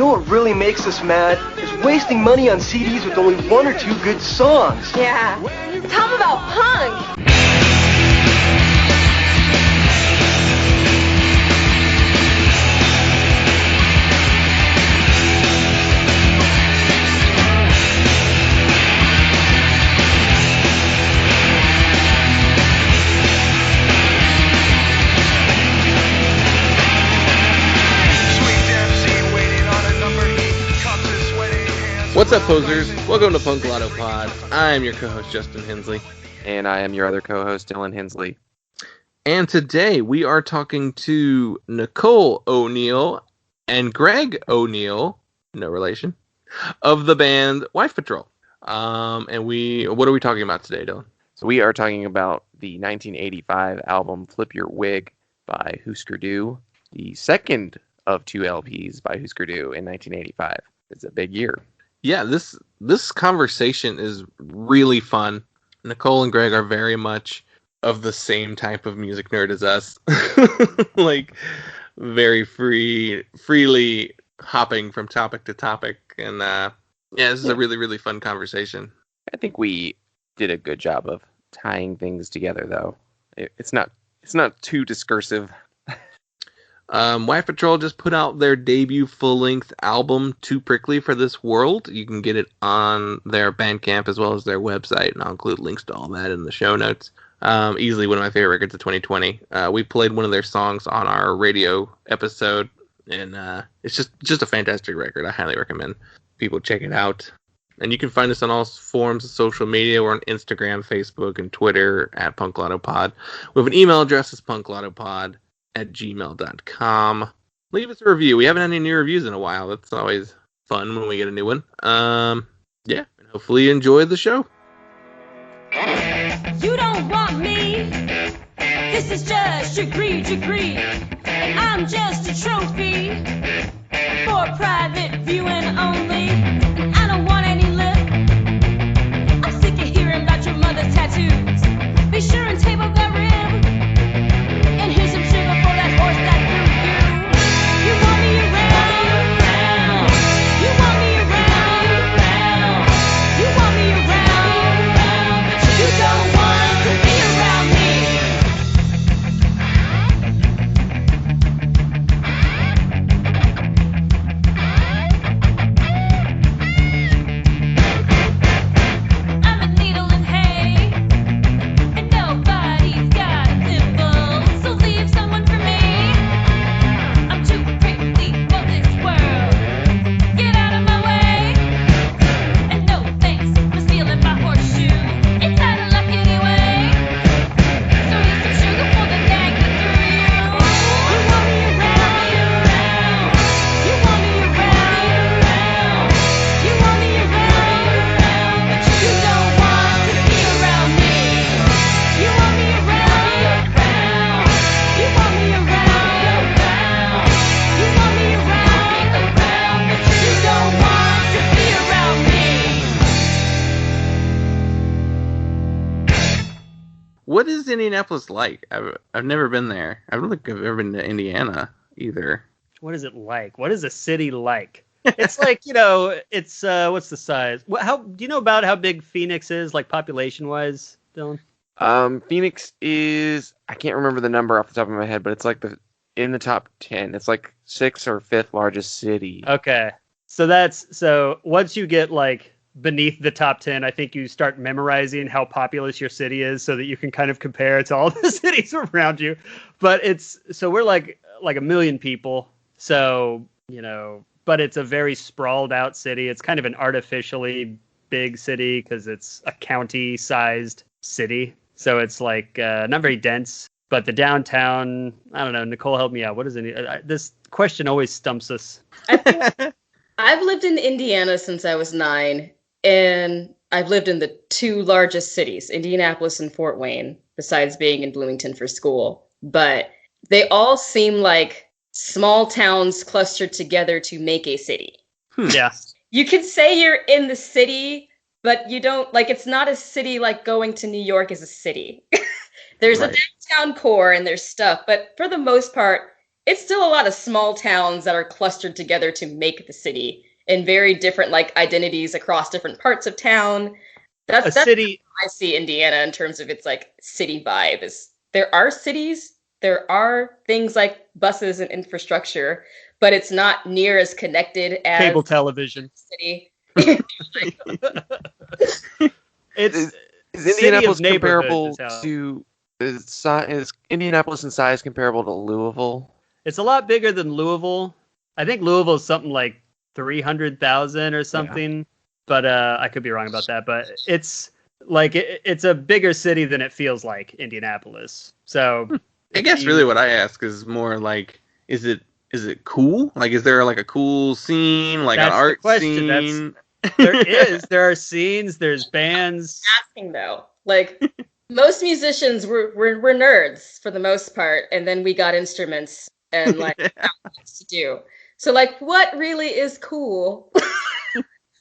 know what really makes us mad? Is wasting money on CDs with only one or two good songs. Yeah. Tell them about punk. What's up, posers? Welcome to Punk Lotto Pod. I'm your co-host, Justin Hensley. And I am your other co-host, Dylan Hensley. And today we are talking to Nicole O'Neill and Greg O'Neill, no relation, of the band Wife Patrol. What are we talking about today, Dylan? So we are talking about the 1985 album Flip Your Wig by Hüsker, the second of two LPs by Hüsker in 1985. It's a big year. Yeah, this conversation is really fun. Nicole and Greg are very much of the same type of music nerd as us. Like, very freely hopping from topic to topic. And this is a really, really fun conversation. I think we did a good job of tying things together, though. It's not too discursive. Wife Patrol just put out their debut full-length album, Too Prickly for This World. You can get it on their Bandcamp as well as their website, and I'll include links to all that in the show notes. Easily one of my favorite records of 2020. We played one of their songs on our radio episode, and it's just a fantastic record. I highly recommend people check it out. And you can find us on all forms of social media. We're on Instagram, Facebook, and Twitter at PunkLottoPod. We have an email address, it's punklotopod@gmail.com. Leave us a review. We haven't had any new reviews in a while. That's always fun when we get a new one. And hopefully you enjoy the show. You don't want me. This is just your greed. I'm just a trophy for private viewing only. I don't want any lip. I'm sick of hearing about your mother's tattoos. Be sure and tape up that rib. And here's some sugar for that horse that threw you. You want me around. You want me around. You want me around. But you don't want to be around me. I'm a needle in hay, and nobody's got a dimple. So leave someone for me. I'm too prickly for this world. Get out of my way. And no thanks for stealing my horseshoe. It's out of luck anyway. So here's some sugar for the gag that threw you. You want me around. You want me around. You want me around. But you don't want to be around me. You want me around. You want me around. You want me around. But you don't want to be around me. What is Indianapolis like? I've never been there. I don't think I've ever been to Indiana either. What is it like? What is a city like? It's like, it's what's the size? How do you know about how big Phoenix is, like population wise, Dylan? Phoenix is, I can't remember the number off the top of my head, but it's like in the top 10. It's like 6th or 5th largest city. Okay, so once you get like beneath the top 10, I think you start memorizing how populous your city is, so that you can kind of compare it to all the cities around you. But we're like 1 million people, so but it's a very sprawled out city. It's kind of an artificially big city because it's a county-sized city. So it's like not very dense. But the downtown, I don't know. Nicole, help me out. What is it? This question always stumps us. I think I've lived in Indiana since I was 9, and I've lived in the 2 largest cities, Indianapolis and Fort Wayne, besides being in Bloomington for school. But they all seem like small towns clustered together to make a city. Yeah. You could say you're in the city, but you don't, like, it's not a city like going to New York is a city. There's a downtown core and there's stuff, but for the most part, it's still a lot of small towns that are clustered together to make the city, and very different like identities across different parts of town. That's city. how I see Indiana in terms of its like city vibe. Is there are cities, there are things like buses and infrastructure, but it's not near as connected as Cable television. city. It's Is city of Indianapolis neighborhoods comparable is how- to is Indianapolis in size comparable to Louisville? It's a lot bigger than Louisville. I think Louisville is something like 300,000 or something, but I could be wrong about that. But it's like it's a bigger city than it feels like Indianapolis. So I guess really what I ask is more like, is it cool? Like, is there like a cool scene, like an That's the art question. scene? there are scenes, there's bands. Asking though, like most musicians were nerds for the most part, and then we got instruments and like things to do. So like, what really is cool?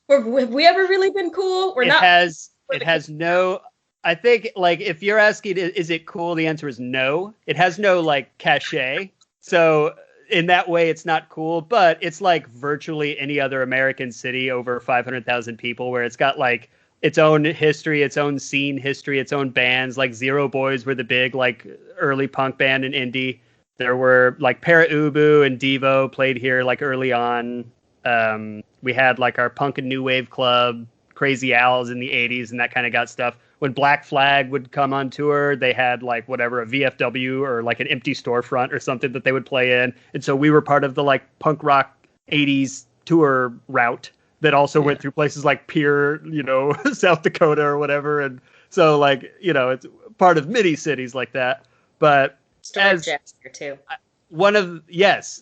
Have we ever really been cool? It has no. I think like if you're asking, is it cool? The answer is no. It has no like cachet. So in that way, it's not cool. But it's like virtually any other American city over 500,000 people, where it's got like its own history, its own scene history, its own bands. Like Zero Boys were the big like early punk band in indie. There were like Para Ubu and Devo played here like early on. We had like our punk and new wave club, Crazy Owls in the 80s, and that kind of got stuff. When Black Flag would come on tour, they had like whatever, a VFW or like an empty storefront or something that they would play in. And so we were part of the like punk rock 80s tour route that also went through places like Pierre, South Dakota or whatever. And so like, it's part of many cities like that. But as jazz here too.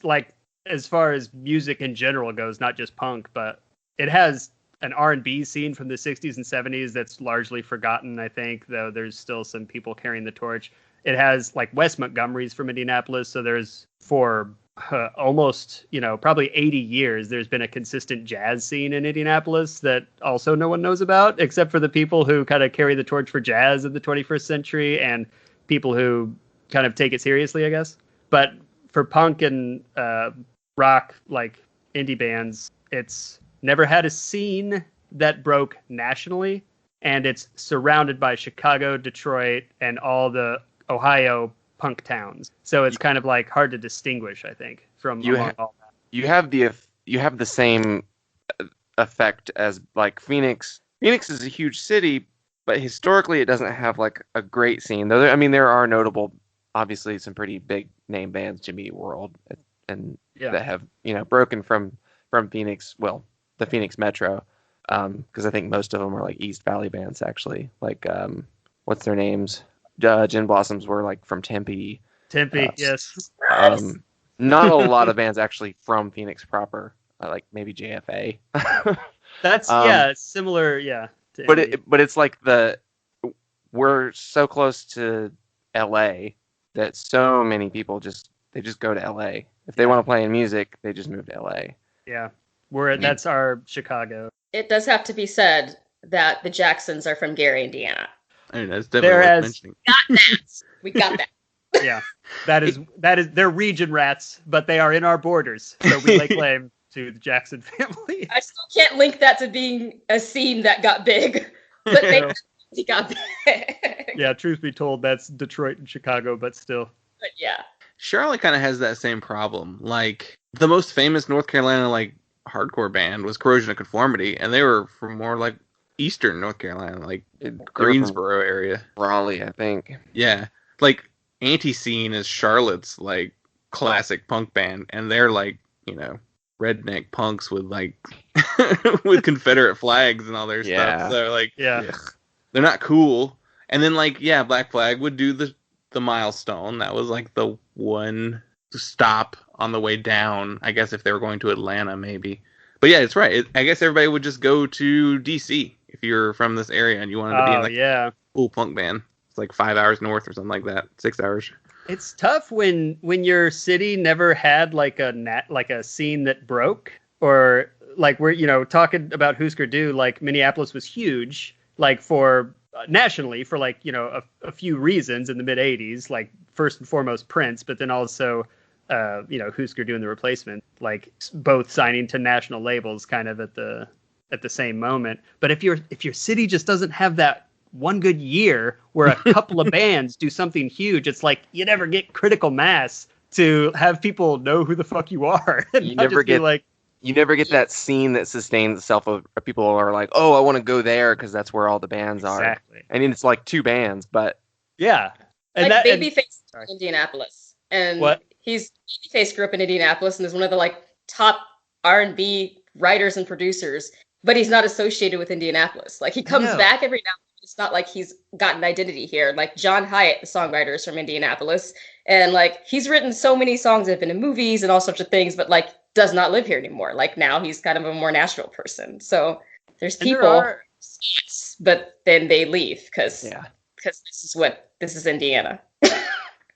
Like as far as music in general goes, not just punk, but it has an R&B scene from the 60s and 70s that's largely forgotten, I think, though there's still some people carrying the torch. It has like Wes Montgomery's from Indianapolis, so there's for almost, probably 80 years, there's been a consistent jazz scene in Indianapolis that also no one knows about, except for the people who kind of carry the torch for jazz in the 21st century and people who kind of take it seriously, I guess. But for punk and rock, like indie bands, it's never had a scene that broke nationally, and it's surrounded by Chicago, Detroit, and all the Ohio punk towns. So it's kind of like hard to distinguish, I think, from all that. You have the same effect as like Phoenix. Phoenix is a huge city, but historically it doesn't have like a great scene. Though there are notable, obviously some pretty big name bands, Jimmy Eat World, and that have broken from Phoenix. Well, the Phoenix Metro, because I think most of them are like East Valley bands actually. Like what's their names? Gin Blossoms were like from Tempe. Yes. Not a lot of bands actually from Phoenix proper. Like maybe JFA. That's similar. Yeah. But it's like we're so close to LA that so many people just go to LA. If they want to play in music, they just move to LA. Yeah. That's our Chicago. It does have to be said that the Jacksons are from Gary, Indiana. I mean, that's definitely worth mentioning. Got that. We got that. Yeah. That is they're region rats, but they are in our borders. So we lay claim to the Jackson family. I still can't link that to being a scene that got big, but they got big. Yeah, truth be told, that's Detroit and Chicago, but still. But yeah. Charlotte kind of has that same problem. Like, the most famous North Carolina, like, hardcore band was Corrosion of Conformity, and they were from more, like, eastern North Carolina, like, Greensboro area. Raleigh, I think. Yeah. Like, Anti-Scene is Charlotte's, like, classic punk band, and they're, like, redneck punks with, like, with Confederate flags and all their stuff. So, like, they're not cool. And then, like, Black Flag would do the Milestone. That was, like, the one stop on the way down, I guess, if they were going to Atlanta, maybe. But yeah, it's right. I guess everybody would just go to DC if you're from this area and you wanted to be in like a cool punk band. It's like 5 hours north or something like that, 6 hours. It's tough when your city never had like a scene that broke, or like we're talking about Hüsker Du. Like Minneapolis was huge, like for nationally for like a few reasons in the mid '80s, like first and foremost Prince, but then also Hüsker doing the replacement, like both signing to national labels kind of at the same moment. But if your city just doesn't have that one good year where a couple of bands do something huge, it's like you never get critical mass to have people know who the fuck you are. You never get that scene that sustains itself of people are like, oh, I want to go there because that's where all the bands are. Exactly. I mean, it's like 2 bands, but yeah. And like Babyface in Indianapolis, and what? Babyface grew up in Indianapolis and is one of the like top R&B writers and producers, but he's not associated with Indianapolis. Like he comes back every now and then. It's not like he's got an identity here. Like John Hyatt, the songwriter, is from Indianapolis, and like he's written so many songs that have been in movies and all sorts of things, but like does not live here anymore. Like now he's kind of a more Nashville person. So there's people, but then they leave because this is Indiana.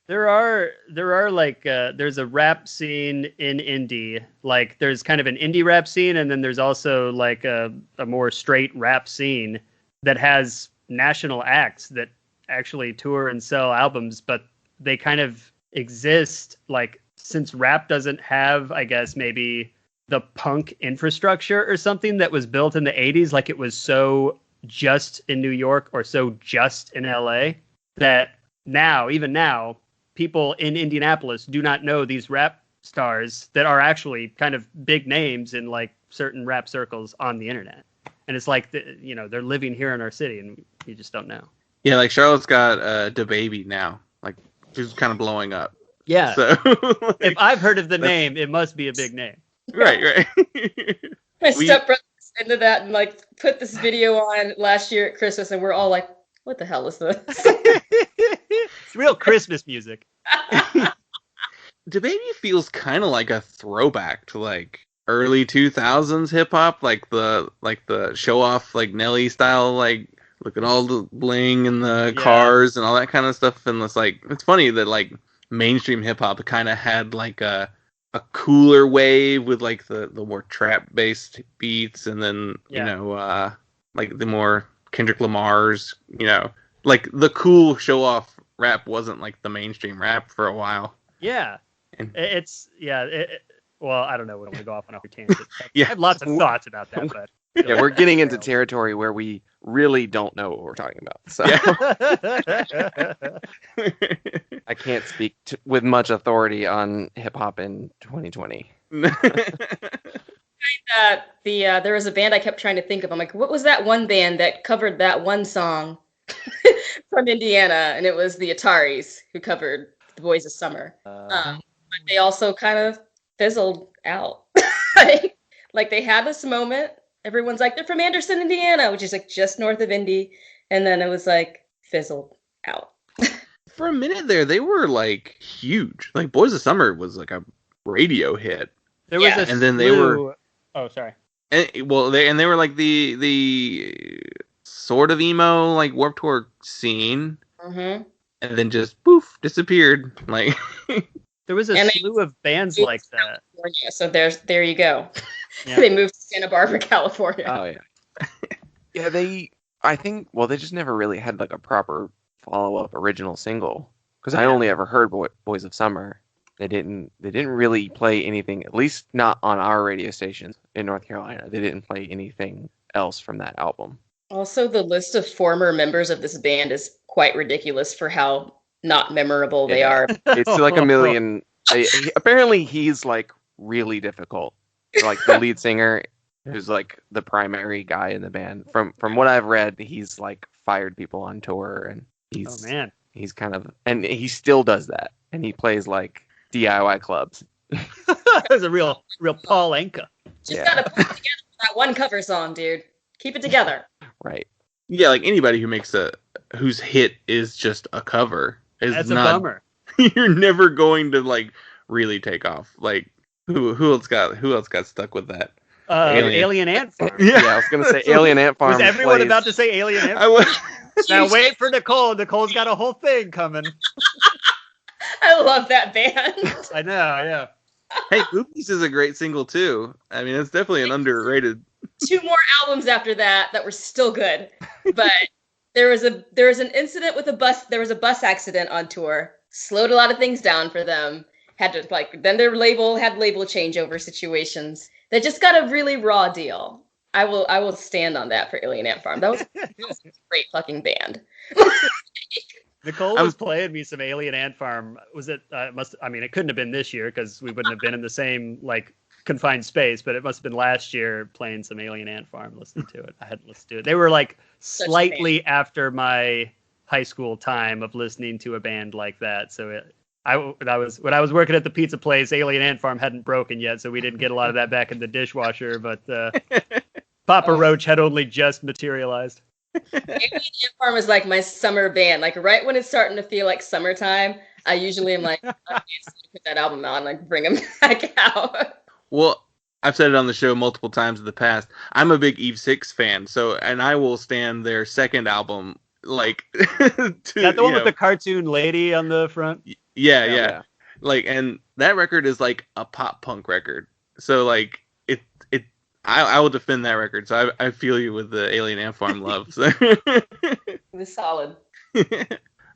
There are like there's a rap scene in Indy. Like there's kind of an indie rap scene, and then there's also like a more straight rap scene that has national acts that actually tour and sell albums, but they kind of exist like since rap doesn't have, I guess, maybe the punk infrastructure or something that was built in the 80s, like it was so just in New York or so just in LA, that even now, people in Indianapolis do not know these rap stars that are actually kind of big names in like certain rap circles on the internet. And it's like, they're living here in our city and you just don't know. Yeah, like Charlotte's got DaBaby now. Like she's kind of blowing up. Yeah. So if I've heard of the name, it must be a big name. Right. My stepbrother into that and like put this video on last year at Christmas, and we're all like, what the hell is this? It's real Christmas music. DaBaby feels kind of like a throwback to like early 2000s hip hop, like the show off like Nelly style, like look at all the bling and the cars and all that kind of stuff. And it's funny that like mainstream hip hop kind of had like a cooler wave with like the more trap based beats, and then like the more Kendrick Lamar's, like the cool show off rap wasn't like the mainstream rap for a while. Yeah. Well, I don't know. We don't want to go off on a tangent. I have lots of thoughts about that, but we're getting into territory where we really don't know what we're talking about. So I can't speak with much authority on hip hop in 2020. There was a band I kept trying to think of. I'm like, what was that one band that covered that one song from Indiana? And it was the Ataris who covered The Boys of Summer. But they also kind of fizzled out. like they had this moment. Everyone's like, they're from Anderson, Indiana, which is like just north of Indy. And then it was like fizzled out. For a minute there, they were like huge. Like Boys of Summer was like a radio hit. There was and then they were. Oh, sorry. And they were like the sort of emo like Warped Tour scene. Mm-hmm. And then just poof disappeared. Like there was a slew of bands like that. California, so there you go. Yeah. They moved to Santa Barbara, California. Oh yeah. Yeah, they just never really had like a proper follow-up original single, because I only ever heard Boys of Summer. They didn't really play anything, at least not on our radio stations in North Carolina. They didn't play anything else from that album. Also, the list of former members of this band is quite ridiculous for how not memorable they are. It's like a million. Apparently, he's like really difficult. Like the lead singer, who's like the primary guy in the band. From what I've read, he's like fired people on tour, and he's kind of, and he still does that, and he plays like DIY clubs. There's a real Paul Anka. Just gotta put it together for that one cover song, dude. Keep it together. Right. Yeah, like anybody whose hit is just a cover is That's not, a bummer. You're never going to like really take off. Like who else got stuck with that? Alien Ant Farm. Yeah, I was gonna say Alien Ant Farm. Was everyone about to say Alien Ant Farm? Now wait for Nicole. Nicole's got a whole thing coming. I love that band. I know, yeah. Hey, Oopies is a great single too. I mean, it's definitely an underrated. 2 more albums after that were still good, but there was an incident with a bus. There was a bus accident on tour. Slowed a lot of things down for them. had to then their label had label changeover situations. They just got a really raw deal. I will stand on that for Alien Ant Farm. That was a great fucking band. Nicole was playing me some Alien Ant Farm. Was it? It couldn't have been this year because we wouldn't have been in the same confined space. But it must have been last year playing some Alien Ant Farm, listening to it. I hadn't listened to it. They were slightly after my high school time of listening to a band like that. So when I was working at the pizza place, Alien Ant Farm hadn't broken yet, so we didn't get a lot of that back in the dishwasher. But Papa Roach had only just materialized. Alien Ant Farm is like my summer band. Right when it's starting to feel like summertime, I usually am like, put that album out and bring them back out. Well, I've said it on the show multiple times in the past. I'm a big Eve 6 fan, and I will stand their second album Is that the one with the cartoon lady on the front? Yeah. And that record is like a pop punk record. So I will defend that record. So I feel you with the Alien Ant Farm love. So. It was solid.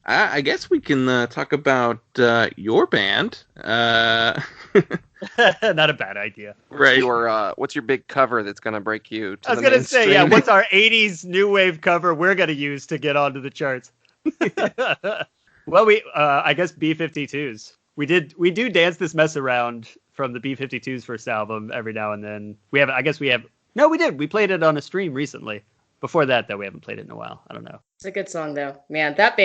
I guess we can talk about your band. Not a bad idea. Right. What's your big cover that's going to break you to I was going to say, what's our 80s new wave cover we're going to use to get onto the charts? Well, I guess B-52s. We do Dance This Mess Around from the B-52s first album every now and then. No, we did. We played it on a stream recently. Before that, though, we haven't played it in a while. I don't know. It's a good song, though. Man, that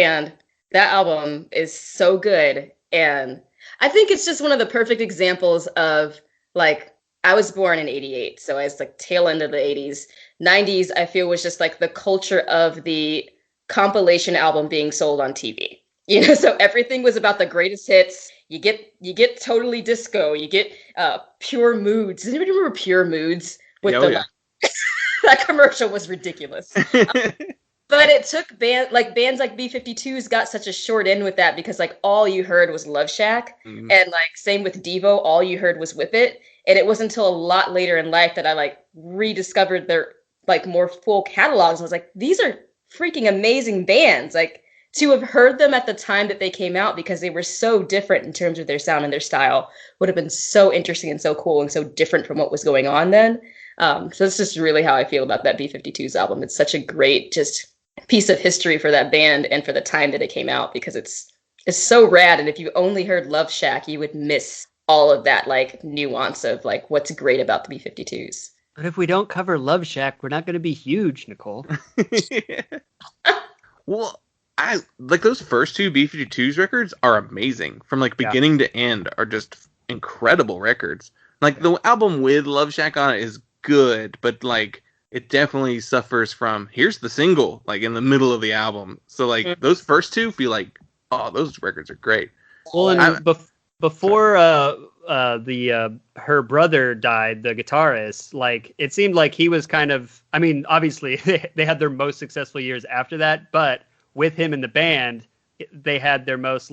album is so good. And I think it's just one of the perfect examples of, I was born in 88, so I was, tail end of the 80s. 90s, I feel, was just, the culture of the compilation album being sold on TV. So everything was about the greatest hits. You get Totally Disco. You get Pure Moods. Does anybody remember Pure Moods? That commercial was ridiculous. But it took bands like B-52s got such a short end with that because all you heard was Love Shack. Mm-hmm. And same with Devo, all you heard was Whip It. And it wasn't until a lot later in life that I rediscovered their more full catalogs. I was like, these are freaking amazing bands. To have heard them at the time that they came out because they were so different in terms of their sound and their style would have been so interesting and so cool and so different from what was going on then. So that's just really how I feel about that B-52s album. It's such a great just piece of history for that band and for the time that it came out because it's so rad. And if you only heard Love Shack, you would miss all of that nuance of what's great about the B-52s. But if we don't cover Love Shack, we're not going to be huge, Nicole. Well, those first two B-52s records are amazing. From beginning to end are just incredible records. The album with Love Shack on it is good, but it definitely suffers from here's the single in the middle of the album. So those first two feel those records are great. Well, and before her brother died, the guitarist, it seemed like he was kind of, obviously they had their most successful years after that, but with him in the band, they had their most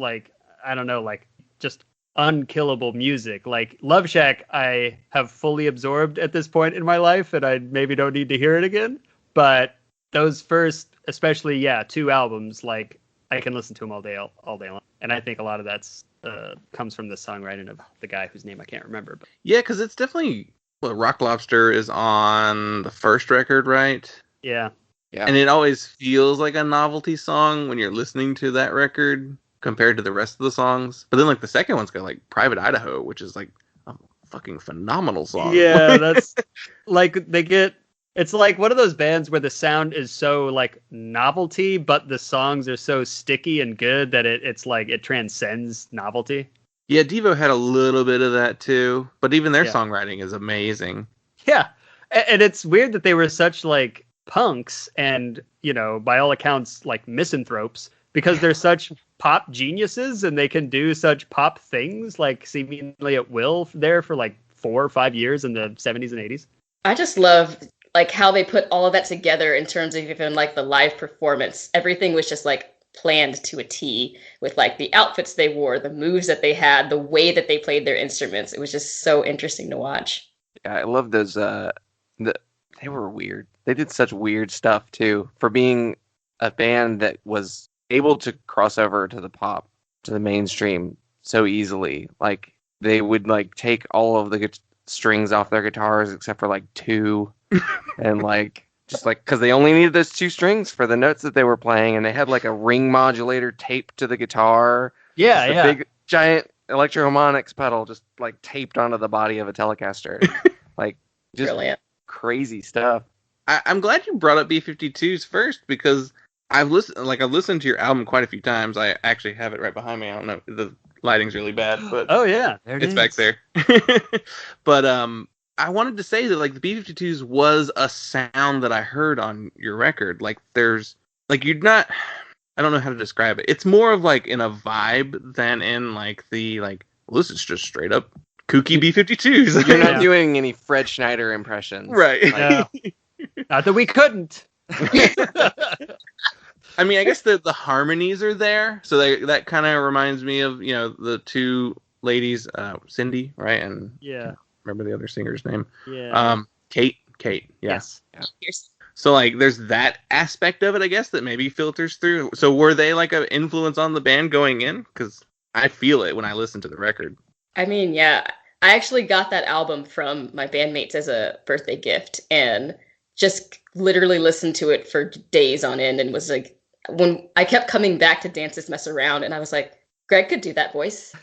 just unkillable music. Love Shack, I have fully absorbed at this point in my life, and I maybe don't need to hear it again. But those first, especially two albums, I can listen to them all day long. And I think a lot of that's comes from the songwriting of the guy whose name I can't remember. But. Yeah, because it's definitely Rock Lobster is on the first record, right? Yeah. Yeah. And it always feels like a novelty song when you're listening to that record compared to the rest of the songs. But then the second one's got Private Idaho, which is a fucking phenomenal song. Yeah, that's it's one of those bands where the sound is so novelty, but the songs are so sticky and good that it transcends novelty. Yeah, Devo had a little bit of that too, but even their songwriting is amazing. Yeah. And it's weird that they were such punks and, by all accounts, misanthropes, because they're such pop geniuses and they can do such pop things, seemingly at will there for 4 or 5 years in the 70s and 80s. I just love how they put all of that together in terms of even the live performance. Everything was just planned to a T with the outfits they wore, the moves that they had, the way that they played their instruments. It was just so interesting to watch. Yeah, I love those. They were weird. They did such weird stuff too for being a band that was able to cross over to the pop, to the mainstream so easily. they would like take all of the strings off their guitars except for like 2, and like just like because they only needed those 2 strings for the notes that they were playing, and they had like a ring modulator taped to the guitar. Yeah, Just a yeah. big giant electroharmonics pedal just like taped onto the body of a Telecaster. Like just Brilliant. crazy stuff. I'm glad you brought up B-52s first, because I've listened to your album quite a few times. I actually have it right behind me. I don't know, the lighting's really bad, but Oh yeah, there it it's is. back there. But I wanted to say that like the B-52s was a sound that I heard on your record. Like there's like you're not, I don't know how to describe it. It's more of like in a vibe than in like the like, well, this is just straight up kooky B-52s. You're not Yeah. doing any Fred Schneider impressions. Right. No. Not that we couldn't. I mean, I guess the harmonies are there, so that kind of reminds me of, you know, the 2 ladies, Cindy, right, and Yeah. remember the other singer's name, Yeah. Kate, yes. So like, there's that aspect of it, I guess, that maybe filters through. So were they like an influence on the band going in? Because I feel it when I listen to the record. I mean, yeah, I actually got that album from my bandmates as a birthday gift and just literally listened to it for days on end, and was like, when I kept coming back to Dance This Mess Around, and I was like, Greg could do that voice.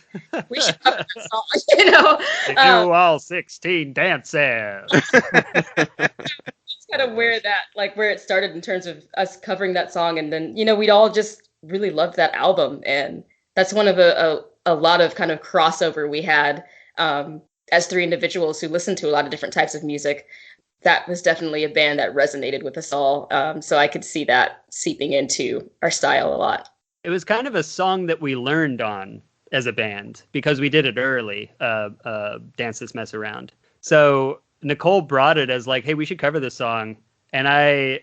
We should cover that song, you know? They do all 16 dances. It's kind of where it started in terms of us covering that song, and then, you know, we'd all just really loved that album, and that's one of a lot of kind of crossover we had as 3 individuals who listened to a lot of different types of music. That was definitely a band that resonated with us all. So I could see that seeping into our style a lot. It was kind of a song that we learned on as a band because we did it early, Dance This Mess Around. So Nicole brought it as like, hey, we should cover this song. And I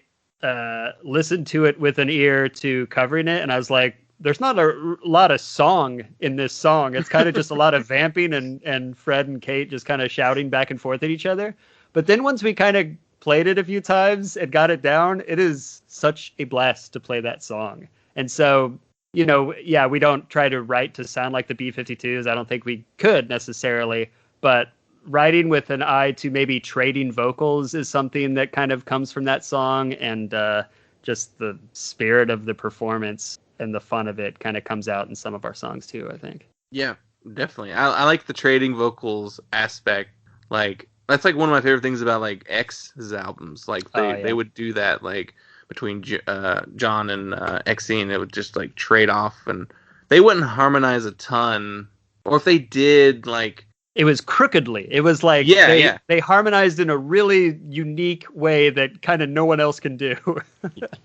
listened to it with an ear to covering it. And I was like, there's not a lot of song in this song. It's kind of just a lot of vamping and Fred and Kate just kind of shouting back and forth at each other. But then once we kind of played it a few times and got it down, it is such a blast to play that song. And so, you know, yeah, we don't try to write to sound like the B-52s. I don't think we could necessarily, but writing with an eye to maybe trading vocals is something that kind of comes from that song, and just the spirit of the performance and the fun of it kind of comes out in some of our songs too, I think. Yeah, definitely. I like the trading vocals aspect. Like, that's like one of my favorite things about like X's albums. Like they would do that like between John and Exene. It would just like trade off, and they wouldn't harmonize a ton. Or if they did, like, it was crookedly. It was like they harmonized in a really unique way that kind of no one else can do.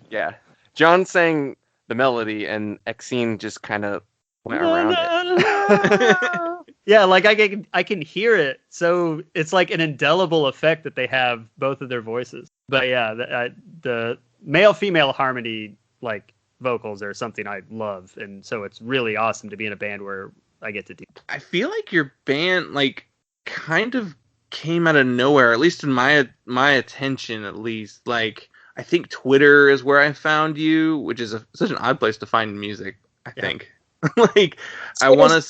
Yeah. John sang the melody and Exene just kind of went around it. Yeah, like I can hear it. So it's like an indelible effect that they have both of their voices. But yeah, the male-female harmony like vocals are something I love, and so it's really awesome to be in a band where I get to do. I feel like your band like kind of came out of nowhere, at least in my attention, at least. Like, I think Twitter is where I found you, which is such an odd place to find music, I think. Like, I want to...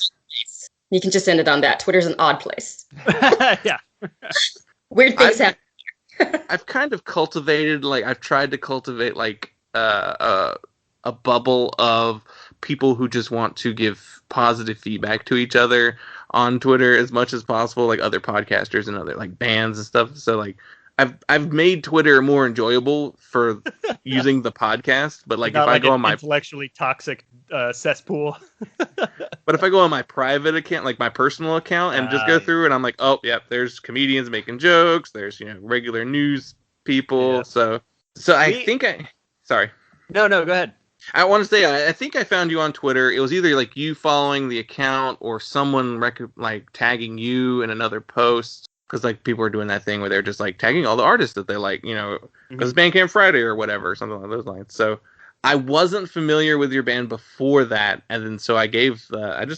You can just end it on that. Twitter's an odd place. Yeah. Weird things happen. I've kind of cultivated, like, I've tried to cultivate, like, a bubble of people who just want to give positive feedback to each other on Twitter as much as possible, like other podcasters and other, like, bands and stuff. So, like, I've made Twitter more enjoyable for using the podcast, but like, not if like I go on my intellectually toxic cesspool. but if I go on my private account, like my personal account, and just go through and I'm like, oh, yep, there's comedians making jokes, there's, you know, regular news people. Yeah. So I think sorry. No, go ahead. I want to say, I think I found you on Twitter. It was either like you following the account or someone like tagging you in another post. Because, like, people are doing that thing where they're just, like, tagging all the artists that they like, you know, because it's Bandcamp Friday or whatever, something along those lines. So, I wasn't familiar with your band before that, and then so I just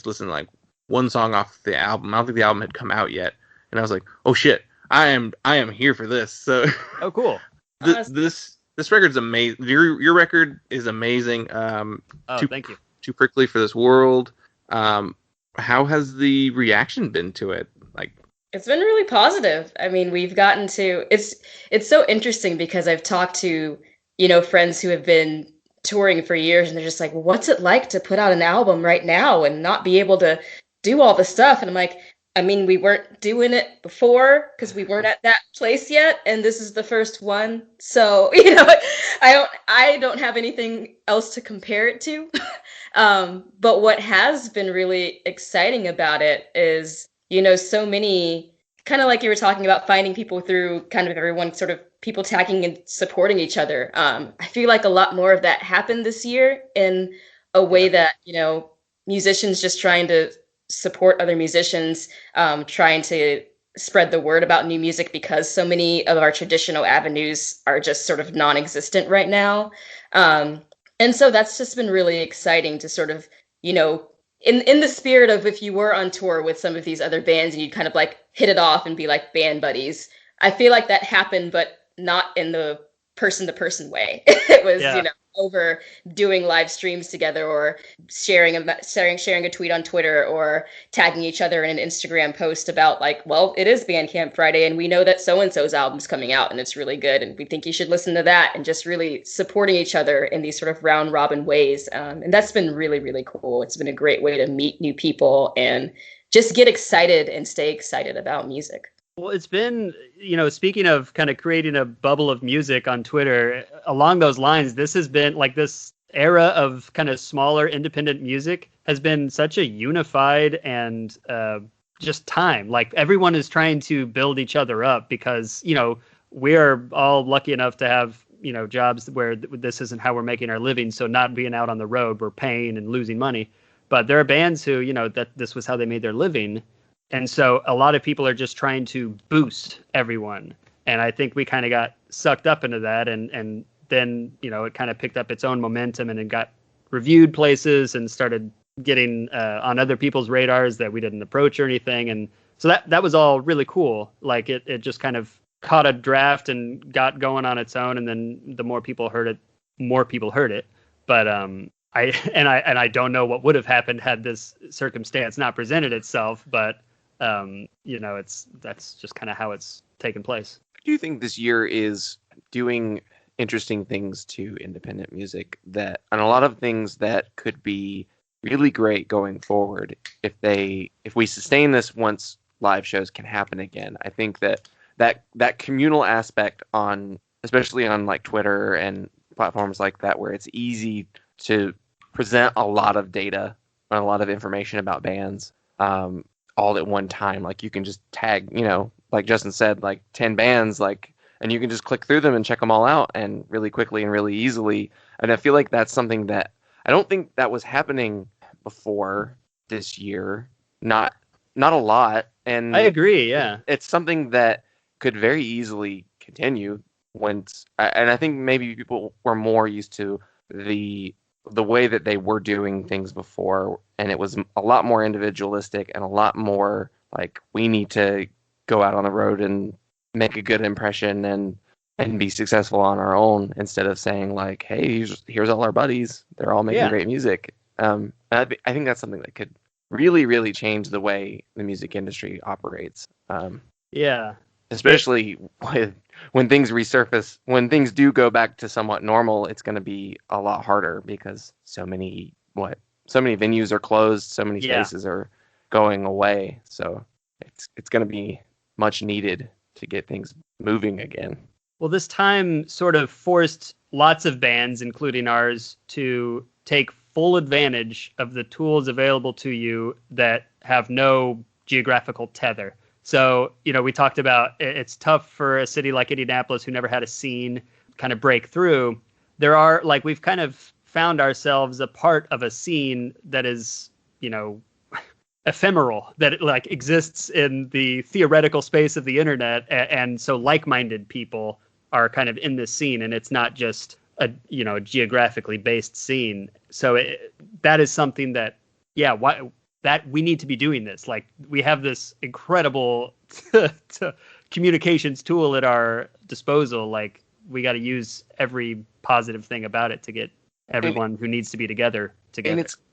listened to, like, one song off the album. I don't think the album had come out yet, and I was like, oh, shit, I am here for this. So, oh, cool. This record's amazing. Your record is amazing. Thank you. Too Prickly for This World. How has the reaction been to it? Like, It's been really positive. I mean, we've gotten to it's so interesting because I've talked to, friends who have been touring for years and they're just like, what's it like to put out an album right now and not be able to do all the stuff? And I'm like, I mean, we weren't doing it before because we weren't at that place yet, and this is the first one. So, I don't have anything else to compare it to. But what has been really exciting about it is, so many, kind of like you were talking about, finding people through kind of everyone sort of people tagging and supporting each other. I feel like a lot more of that happened this year in a way that, musicians just trying to support other musicians, trying to spread the word about new music because so many of our traditional avenues are just sort of non-existent right now. And so that's just been really exciting to sort of, in the spirit of if you were on tour with some of these other bands and you'd kind of like hit it off and be like band buddies. I feel like that happened, but not in the person to person way. It was, over doing live streams together or sharing a tweet on Twitter or tagging each other in an Instagram post about like, well, it is Bandcamp Friday and we know that so-and-so's album's coming out and it's really good and we think you should listen to that, and just really supporting each other in these sort of round robin ways. And that's been really, really cool. It's been a great way to meet new people and just get excited and stay excited about music. Well, it's been, speaking of kind of creating a bubble of music on Twitter, along those lines, this has been like this era of kind of smaller independent music has been such a unified and just time. Like everyone is trying to build each other up because, we are all lucky enough to have, jobs where this isn't how we're making our living. So not being out on the road, we're paying and losing money. But there are bands who, that this was how they made their living. And so a lot of people are just trying to boost everyone. And I think we kind of got sucked up into that. And then, it kind of picked up its own momentum and it got reviewed places and started getting on other people's radars that we didn't approach or anything. And so that was all really cool. Like it just kind of caught a draft and got going on its own. And then the more people heard it, more people heard it. But I don't know what would have happened had this circumstance not presented itself. But that's just kind of how it's taken place. I do think this year is doing interesting things to independent music and a lot of things that could be really great going forward if we sustain this once live shows can happen again. I think that communal aspect especially on like Twitter and platforms like that, where it's easy to present a lot of data and a lot of information about bands, all at one time. Like you can just tag, like Justin said, like 10 bands, and you can just click through them and check them all out and really quickly and really easily. And I feel like that's something that I don't think that was happening before this year. Not a lot. And I agree. Yeah. It's something that could very easily continue and I think maybe people were more used to the way that they were doing things before, and it was a lot more individualistic and a lot more like we need to go out on the road and make a good impression and be successful on our own, instead of saying like, hey, here's all our buddies, they're all making great music. I think that's something that could really, really change the way the music industry operates. Especially when things resurface, when things do go back to somewhat normal, it's going to be a lot harder because so many venues are closed, so many spaces are going away. So it's going to be much needed to get things moving again. Well, this time sort of forced lots of bands, including ours, to take full advantage of the tools available to you that have no geographical tether. So, we talked about it's tough for a city like Indianapolis, who never had a scene, kind of break through. We've kind of found ourselves a part of a scene that is, ephemeral, that exists in the theoretical space of the internet. And so like-minded people are kind of in this scene, and it's not just a geographically based scene. So that is something that, that we need to be doing this. Like we have this incredible communications tool at our disposal. Like we got to use every positive thing about it to get everyone who needs to be together.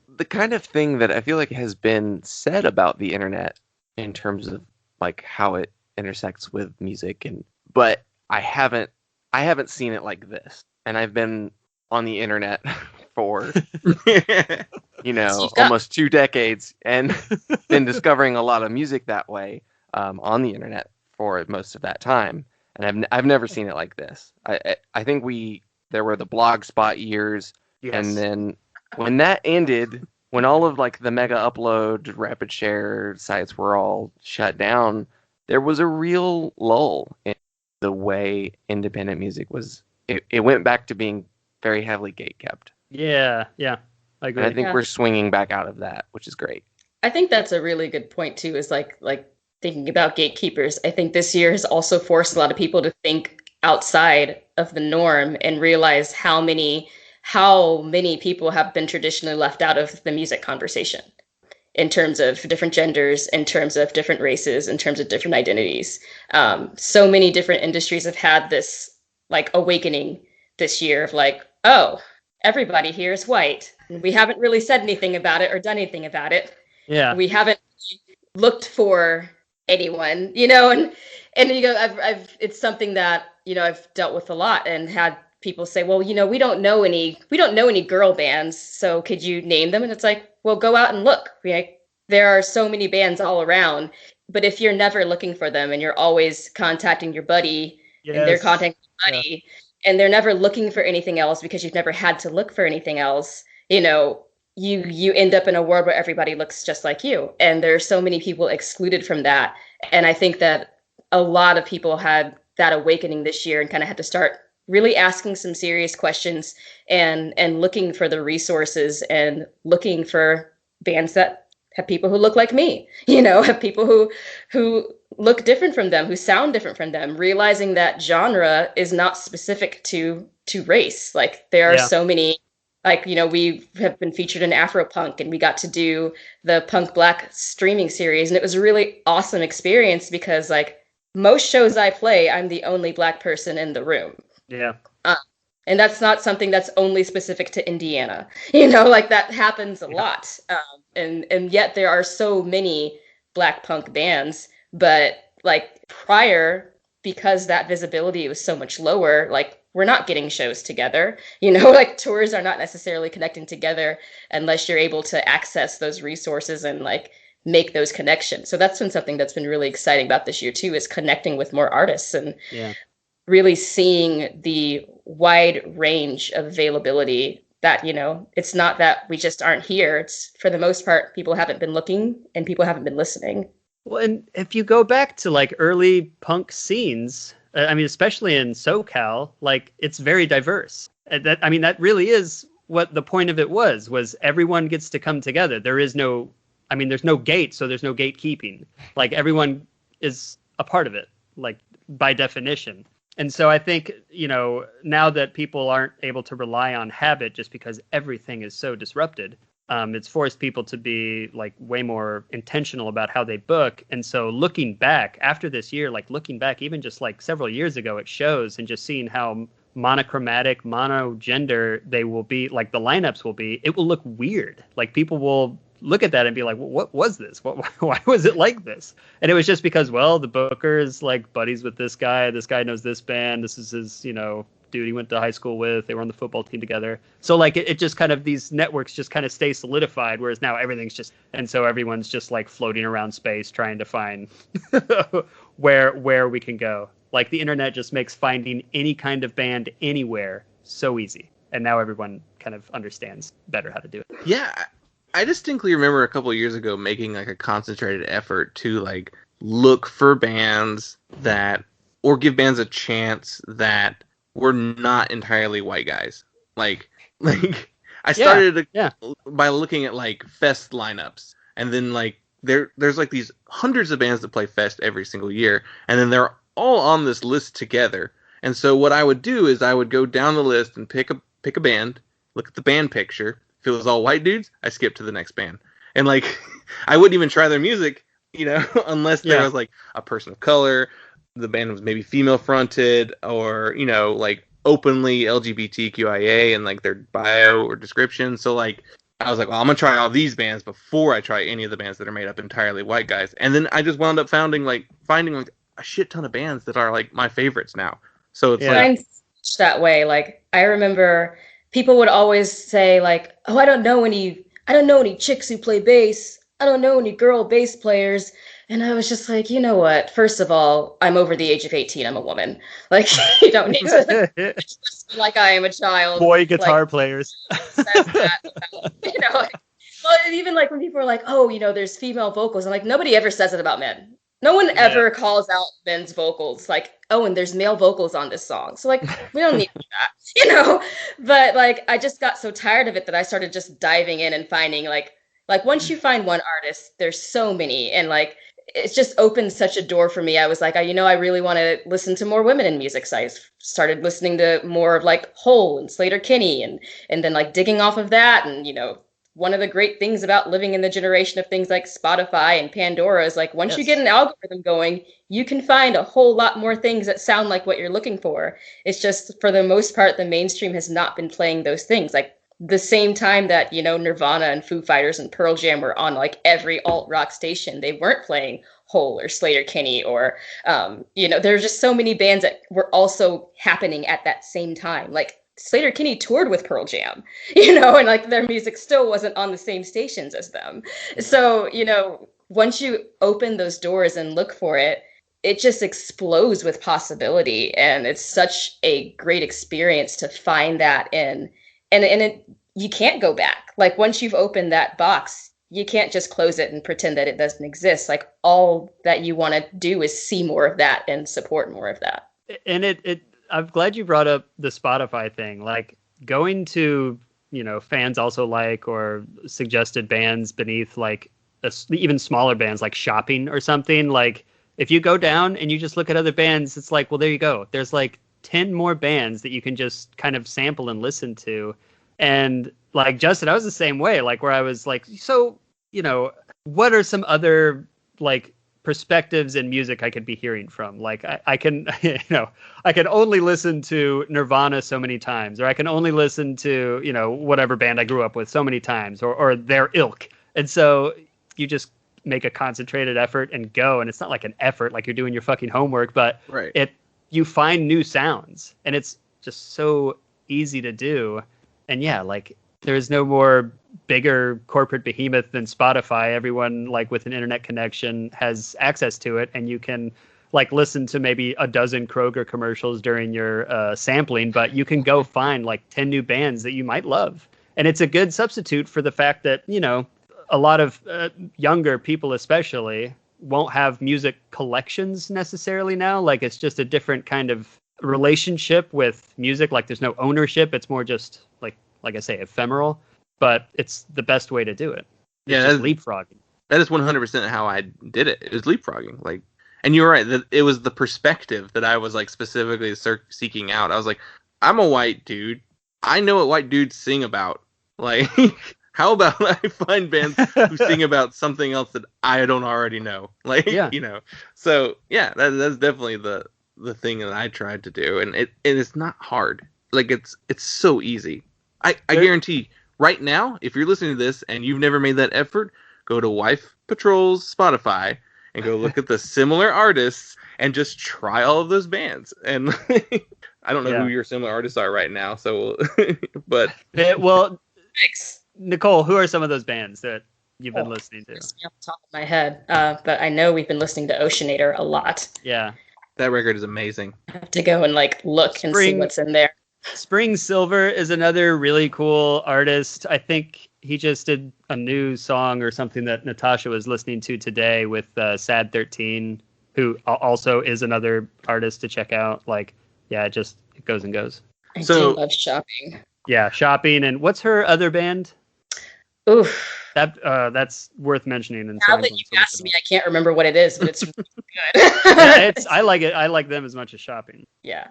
the kind of thing that I feel like has been said about the internet in terms of like how it intersects with music, but I haven't seen it like this. And I've been on the internet for almost 2 decades and been discovering a lot of music that way on the internet for most of that time. And I've never seen it like this. I think there were the Blogspot years, Yes. and then when that ended, when all of like the mega upload rapid share sites were all shut down, there was a real lull in the way independent music was. It went back to being very heavily gatekept. Yeah, I agree. And I think Yeah. we're swinging back out of that, which is great. I think that's a really good point too, is like thinking about gatekeepers. I think this year has also forced a lot of people to think outside of the norm and realize how many people have been traditionally left out of the music conversation in terms of different genders, in terms of different races, in terms of different identities. So many different industries have had this like awakening this year of like, oh, everybody here is white. We haven't really said anything about it or done anything about it. Yeah. We haven't looked for anyone, and it's something that, I've dealt with a lot and had people say, well, we don't know any girl bands, so could you name them? And it's like, well, go out and look. There are so many bands all around, but if you're never looking for them and you're always contacting your buddy and they're Yes. contacting your buddy and they're never looking for anything else because you've never had to look for anything else, you end up in a world where everybody looks just like you. And there are so many people excluded from that. And I think that a lot of people had that awakening this year and kind of had to start really asking some serious questions and looking for the resources and looking for bands that have people who look like me, have people who look different from them, who sound different from them, realizing that genre is not specific to race. Like there are so many, we have been featured in Afropunk and we got to do the Punk Black streaming series. And it was a really awesome experience because like most shows I play, I'm the only Black person in the room. Yeah. And that's not something that's only specific to Indiana, like that happens a lot. And yet there are so many Black punk bands, but like prior, because that visibility was so much lower, like we're not getting shows together, like tours are not necessarily connecting together unless you're able to access those resources and like make those connections. So that's been something that's been really exciting about this year too, is connecting with more artists and really seeing the wide range of availability that, it's not that we just aren't here. It's for the most part, people haven't been looking and people haven't been listening. Well, and if you go back to like early punk scenes, especially in SoCal, like it's very diverse. That really is what the point of it was everyone gets to come together. There's no gate, so there's no gatekeeping. Like everyone is a part of it, like by definition. And so I think, now that people aren't able to rely on habit just because everything is so disrupted, it's forced people to be like way more intentional about how they book. And so looking back after this year, like looking back even just like several years ago at shows and just seeing how monochromatic, monogender they will be, like the lineups will be, it will look weird. Like people will look at that and be like, well, what was this? Why was it like this? And it was just because, well, the booker is like buddies with this guy knows this band, this is his, dude he went to high school with, they were on the football team together. So like it just kind of, these networks just kind of stay solidified, whereas now everything's just, and so everyone's just like floating around space trying to find where we can go. Like the internet just makes finding any kind of band anywhere so easy. And now everyone kind of understands better how to do it. Yeah, I distinctly remember a couple of years ago making like a concentrated effort to like look for bands or give bands a chance that were not entirely white guys. Like I started by looking at like fest lineups, and then like there's like these hundreds of bands that play fest every single year, and then they're all on this list together. And so what I would do is I would go down the list and pick a band, look at the band picture. If it was all white dudes, I skipped to the next band. And like I wouldn't even try their music, unless there was like a person of color, the band was maybe female fronted, or, like openly LGBTQIA and like their bio or description. So like I was like, well, I'm gonna try all these bands before I try any of the bands that are made up entirely white guys. And then I just wound up finding like a shit ton of bands that are like my favorites now. So it's like Mine's that way. Like I remember people would always say like, "Oh, I don't know any chicks who play bass. I don't know any girl bass players." And I was just like, you know what? First of all, I'm over the age of 18. I'm a woman. Like, you don't need to like I am a child. Boy guitar players. Says that about, well, and even like when people are like, oh, there's female vocals. I'm like, nobody ever says it about men. No one ever calls out men's vocals. Like, oh, and there's male vocals on this song. So like, we don't need that, But like, I just got so tired of it that I started just diving in and finding like once you find one artist, there's so many, and like, it's just opened such a door for me. I was like, I really want to listen to more women in music. So I started listening to more of like Hole and Slater-Kinney, and then like digging off of that. And, one of the great things about living in the generation of things like Spotify and Pandora is like, once you get an algorithm going, you can find a whole lot more things that sound like what you're looking for. It's just, for the most part, the mainstream has not been playing those things. Like, the same time that, Nirvana and Foo Fighters and Pearl Jam were on like every alt rock station, they weren't playing Hole or Slater-Kinney or, there's just so many bands that were also happening at that same time. Like Slater-Kinney toured with Pearl Jam, and like their music still wasn't on the same stations as them. So, once you open those doors and look for it, it just explodes with possibility. And it's such a great experience to find that in. And you can't go back. Like once you've opened that box, you can't just close it and pretend that it doesn't exist. Like all that you want to do is see more of that and support more of that. And I'm glad you brought up the Spotify thing. Like going to, fans also like or suggested bands beneath like even smaller bands like Shopping or something. Like if you go down and you just look at other bands, it's like, well, there you go. There's like 10 more bands that you can just kind of sample and listen to. And like Justin, I was the same way, like where I was like, so, what are some other like perspectives in music I could be hearing from? Like I can, I can only listen to Nirvana so many times, or I can only listen to, whatever band I grew up with so many times, or their ilk. And so you just make a concentrated effort and go. And it's not like an effort, like you're doing your fucking homework, but you find new sounds, and it's just so easy to do. And yeah, like there's no more bigger corporate behemoth than Spotify. Everyone like with an internet connection has access to it, and you can like listen to maybe a dozen Kroger commercials during your sampling, but you can go find like 10 new bands that you might love. And it's a good substitute for the fact that, a lot of younger people especially won't have music collections necessarily now. Like it's just a different kind of relationship with music. Like there's no ownership. It's more just like I say, ephemeral, but it's the best way to do it. It's just leapfrogging. That is 100% how I did it. It was leapfrogging. Like, and you're right. That it was the perspective that I was like specifically seeking out. I was like, I'm a white dude. I know what white dudes sing about. Like, how about I find bands who sing about something else that I don't already know? Like, So yeah, that's definitely the thing that I tried to do, and it's not hard. Like it's so easy. I guarantee right now, if you're listening to this and you've never made that effort, go to Wife Patrol's Spotify and go look at the similar artists and just try all of those bands. And I don't know who your similar artists are right now, so but well, thanks. Nicole, who are some of those bands that you've been listening to? Off the top of my head, but I know we've been listening to Oceanator a lot. Yeah, that record is amazing. I have to go and like look and see what's in there. Spring Silver is another really cool artist. I think he just did a new song or something that Natasha was listening to today with Sad 13, who also is another artist to check out. Like, yeah, it goes and goes. I do love Shopping. Yeah, Shopping. And what's her other band? Oof. That's worth mentioning. Now that you asked me, I can't remember what it is, but it's really good. I like it. I like them as much as Shopping. Yeah.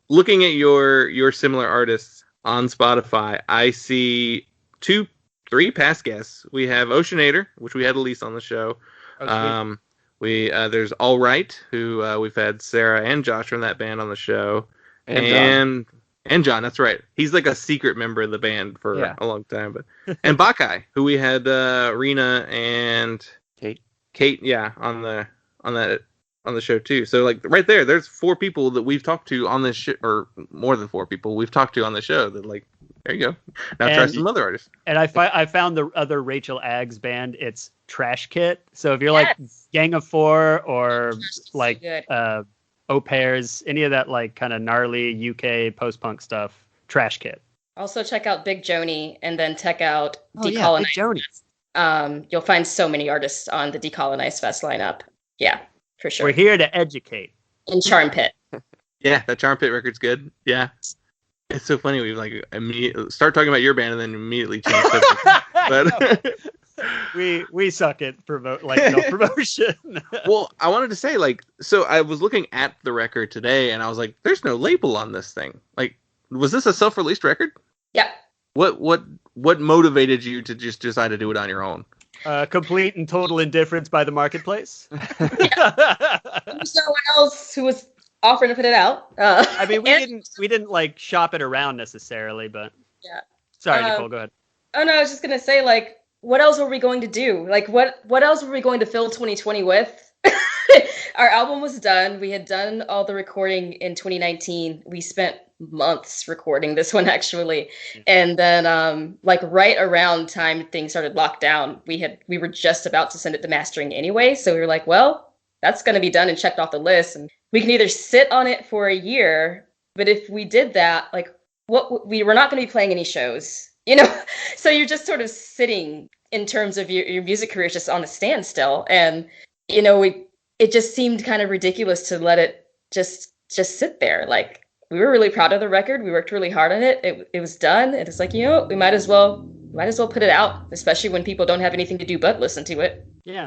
Looking at your similar artists on Spotify, I see 3 past guests. We have Oceanator, which we had Elise on the show. There's All Right, who we've had Sarah and Josh from that band on the show, and And John, that's right. He's like a secret member of the band for Yeah. a long time. But and Bacai, who we had Rena and Kate, yeah, on the show too. So like right there's 4 people that we've talked to on this show, or more than 4 people we've talked to on the show. That like, there you go. Now try some other artists. And I found the other Rachel Aggs band. It's Trash Kit. So if you're like Gang of 4 or like Au Pairs, any of that like kind of gnarly UK post-punk stuff, Trash Kit. Also check out Big Joni and then check out Big Decolonize. Joni. You'll find so many artists on the Decolonize Fest lineup. Yeah, for sure. We're here to educate. And Charm Pit. Yeah, that Charm Pit record's good. Yeah. It's so funny. We like immediately start talking about your band and then immediately change subjects. But we suck at promotion. Well, I wanted to say so I was looking at the record today and I was like, there's no label on this thing. Like, was this a self-released record? Yeah. What motivated you to just decide to do it on your own? Complete and total indifference by the marketplace. There's no one else who was offering to put it out. I mean, we didn't like shop it around necessarily, but yeah. Sorry, Nicole, go ahead. Oh no, I was just gonna say, like, what else were we going to do? Like, what else were we going to fill 2020 with? Our album was done. We had done all the recording in 2019. We spent months recording this one actually, and then like right around time things started locked down, we were just about to send it to mastering anyway. So we were like, well, that's going to be done and checked off the list, and we can either sit on it for a year, but if we did that, like, we were not going to be playing any shows, you know. So you're just sort of sitting in terms of your music career just on a standstill, and you know, it just seemed kind of ridiculous to let it just sit there. Like, we were really proud of the record. We worked really hard on it. It was done. And it's like, you know, we might as well put it out, especially when people don't have anything to do but listen to it. Yeah.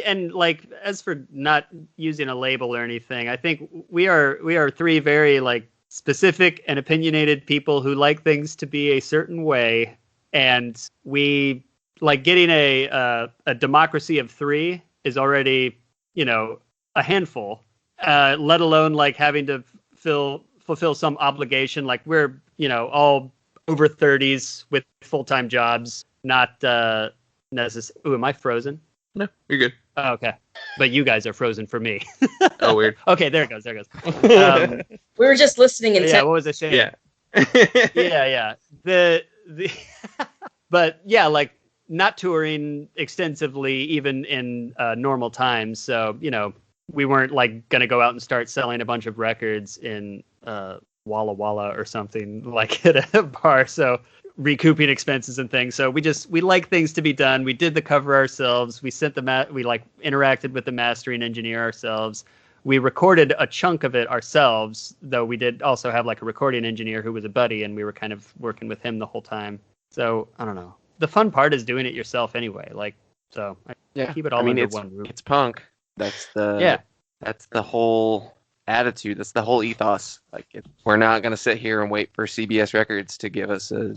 And like, as for not using a label or anything, I think we are 3 very like specific and opinionated people who like things to be a certain way. And we like getting a democracy of 3 is already, you know, a handful, let alone like having to fulfill some obligation. Like, we're, you know, all over 30s with full-time jobs, not necessary. Ooh, am I frozen? No, you're good. Oh, okay. But you guys are frozen for me. Oh, weird. Okay, there it goes. We were just listening and yeah, what was I saying? Yeah. yeah. The but yeah, like, not touring extensively even in normal times. So, you know, we weren't like going to go out and start selling a bunch of records in Walla Walla or something like at a bar. So recouping expenses and things. So we like things to be done. We did the cover ourselves. We sent we like interacted with the mastering engineer ourselves. We recorded a chunk of it ourselves, though we did also have like a recording engineer who was a buddy, and we were kind of working with him the whole time. So I don't know. The fun part is doing it yourself anyway. Like, so I keep it all under one roof. It's punk. That's the whole attitude. That's the whole ethos. Like, we're not going to sit here and wait for CBS Records to give us a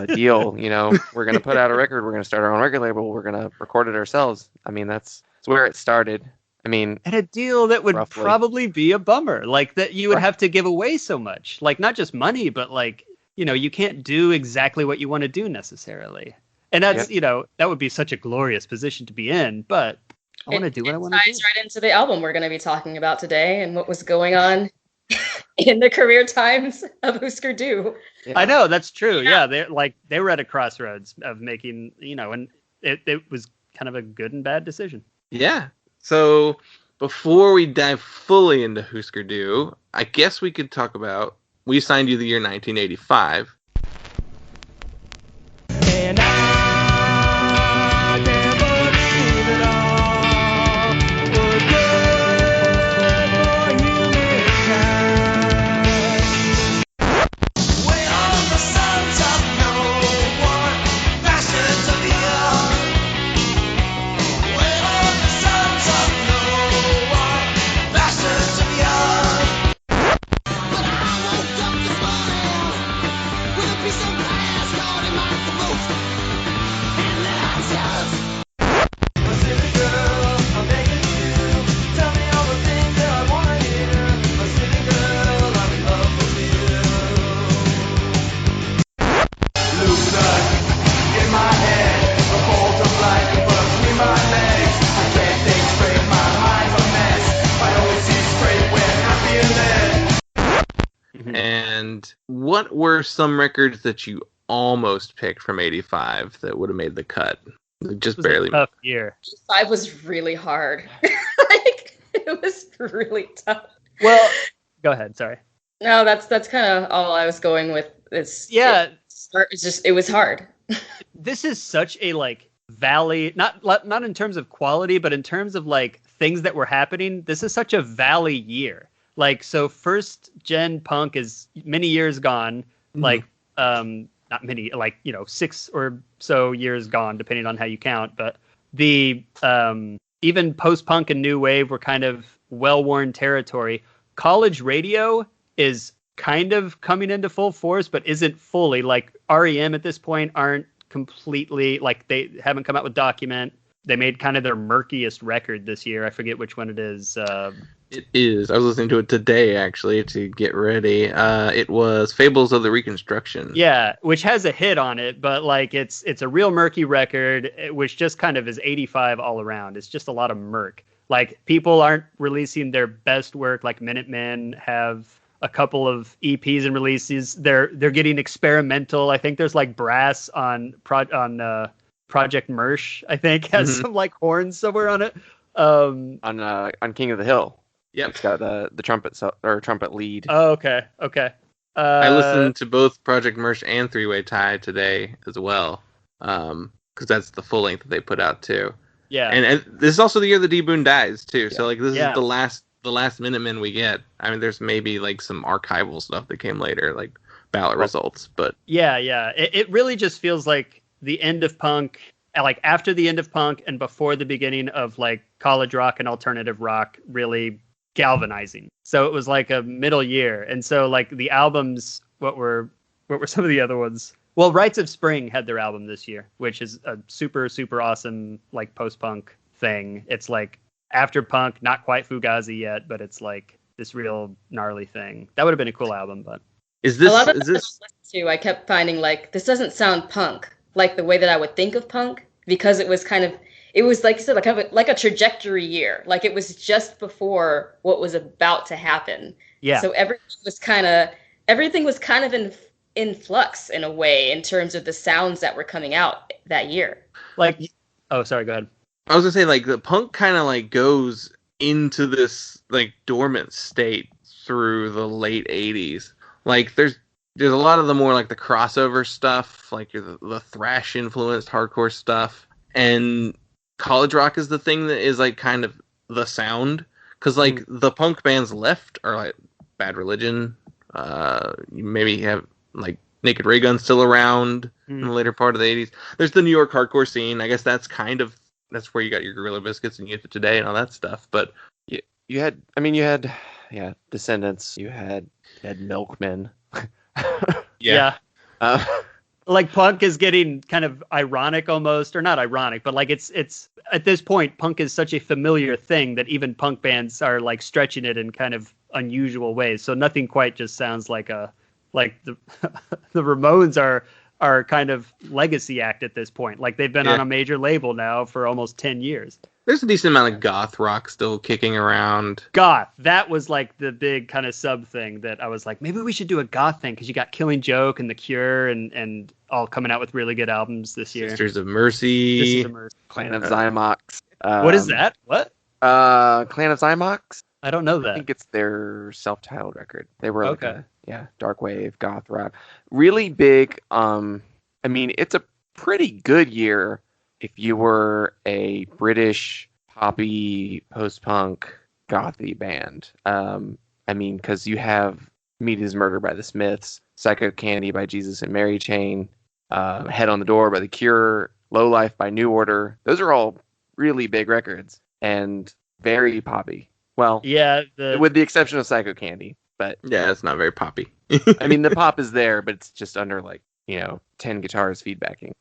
deal. You know, we're going to put out a record. We're going to start our own record label. We're going to record it ourselves. I mean, that's where it started. I mean, and a deal that would roughly probably be a bummer. Like, that you would have to give away so much. Like, not just money, but like, you know, you can't do exactly what you want to do necessarily. And that's, you know, that would be such a glorious position to be in, but I want to do what I want to do. It ties right into the album we're going to be talking about today and what was going on in the career times of Hüsker Dü. Yeah. I know, that's true. Yeah, they were at a crossroads of making, you know, and it was kind of a good and bad decision. Yeah. So before we dive fully into Hüsker Dü, I guess we could talk about, we signed you the year 1985. And I never knew that all was good for humankind. We are the sons of no one, bastards of the earth. We are the sons of no one, bastards of the earth. But I woke up this morning with a piece of glass caught in my throat. And what were some records that you almost picked from 85 that would have made the cut? Just It was barely. a tough year. 5 was really hard. Like, it was really tough. Well, go ahead. Sorry. No, that's kind of all I was going with. It was hard. This is such a like valley, not in terms of quality, but in terms of like things that were happening. This is such a valley year. Like, so first gen punk is many years gone. Like, not many, like, 6 or so years gone, depending on how you count. But the even post punk and new wave were kind of well-worn territory. College radio is kind of coming into full force, but isn't fully. Like, REM at this point aren't completely, like, they haven't come out with Document. They made kind of their murkiest record this year. I forget which one it is. It is. I was listening to it today, actually, to get ready. It was Fables of the Reconstruction. Yeah, which has a hit on it, but like it's a real murky record, which just kind of is 85 all around. It's just a lot of murk. Like, people aren't releasing their best work. Like, Minutemen have a couple of EPs and releases. They're getting experimental. I think there's like brass on Project Mersh, I think, has some like horns somewhere on it. On King of the Hill. Yep. It's got the trumpet lead. Oh, okay. I listened to both Project Mersh and Three Way Tie today as well, because that's the full length that they put out too. Yeah, and this is also the year that D-Boon dies too. So like this Yeah. is the last Minutemen we get. I mean, there's maybe like some archival stuff that came later, like ballot results, but yeah. It really just feels like the end of punk, like after the end of punk and before the beginning of like college rock and alternative rock really galvanizing. So it was like a middle year. And so like the albums, what were some of the other ones? Well, Rites of Spring had their album this year, which is a super, super awesome like post-punk thing. It's like after punk, not quite Fugazi yet, but it's like this real gnarly thing. That would have been a cool album, but is A lot of this I kept finding like this doesn't sound punk like the way that I would think of punk, because it was like you said, like a trajectory year. Like, it was just before what was about to happen. yeah. So everything was kind of in flux in a way in terms of the sounds that were coming out that year. Like, oh, sorry, go ahead. I was gonna say, like, the punk kind of like goes into this like dormant state through the late 80s. Like, there's a lot of the more like the crossover stuff, like the thrash influenced hardcore stuff, and college rock is the thing that is like kind of the sound, because like the punk bands left are like Bad Religion. You maybe have like Naked Ray Gun still around in the later part of the 80s. There's the New York hardcore scene. I guess that's where you got your Gorilla Biscuits and Youth of Today and all that stuff. But You had Descendants. You had Milkmen. Yeah. Uh, Like, punk is getting kind of ironic almost, or not ironic, but like it's at this point, punk is such a familiar thing that even punk bands are like stretching it in kind of unusual ways. So nothing quite just sounds like the the Ramones are kind of legacy act at this point. Like, they've been on a major label now for almost 10 years. there's a decent amount of goth rock still kicking around. Goth, that was like the big kind of sub thing that I was like, maybe we should do a goth thing, because you got Killing Joke and The Cure and all coming out with really good albums this year. Sisters of Mercy. Clan of Zymox. What is that? What? Clan of Zymox? I don't know I that. think it's their self-titled record. They were like Okay. dark wave, goth rock. Really big. I mean, it's a pretty good year if you were a British poppy post-punk gothy band. I mean, because you have Meat Is Murder by the Smiths, Psycho Candy by Jesus and Mary Chain, Head on the Door by The Cure, Low Life by New Order. Those are all really big records and very poppy. Well, Yeah, with the exception of Psycho Candy. But Yeah, it's not very poppy. I mean, the pop is there, but it's just under 10 guitars feedbacking.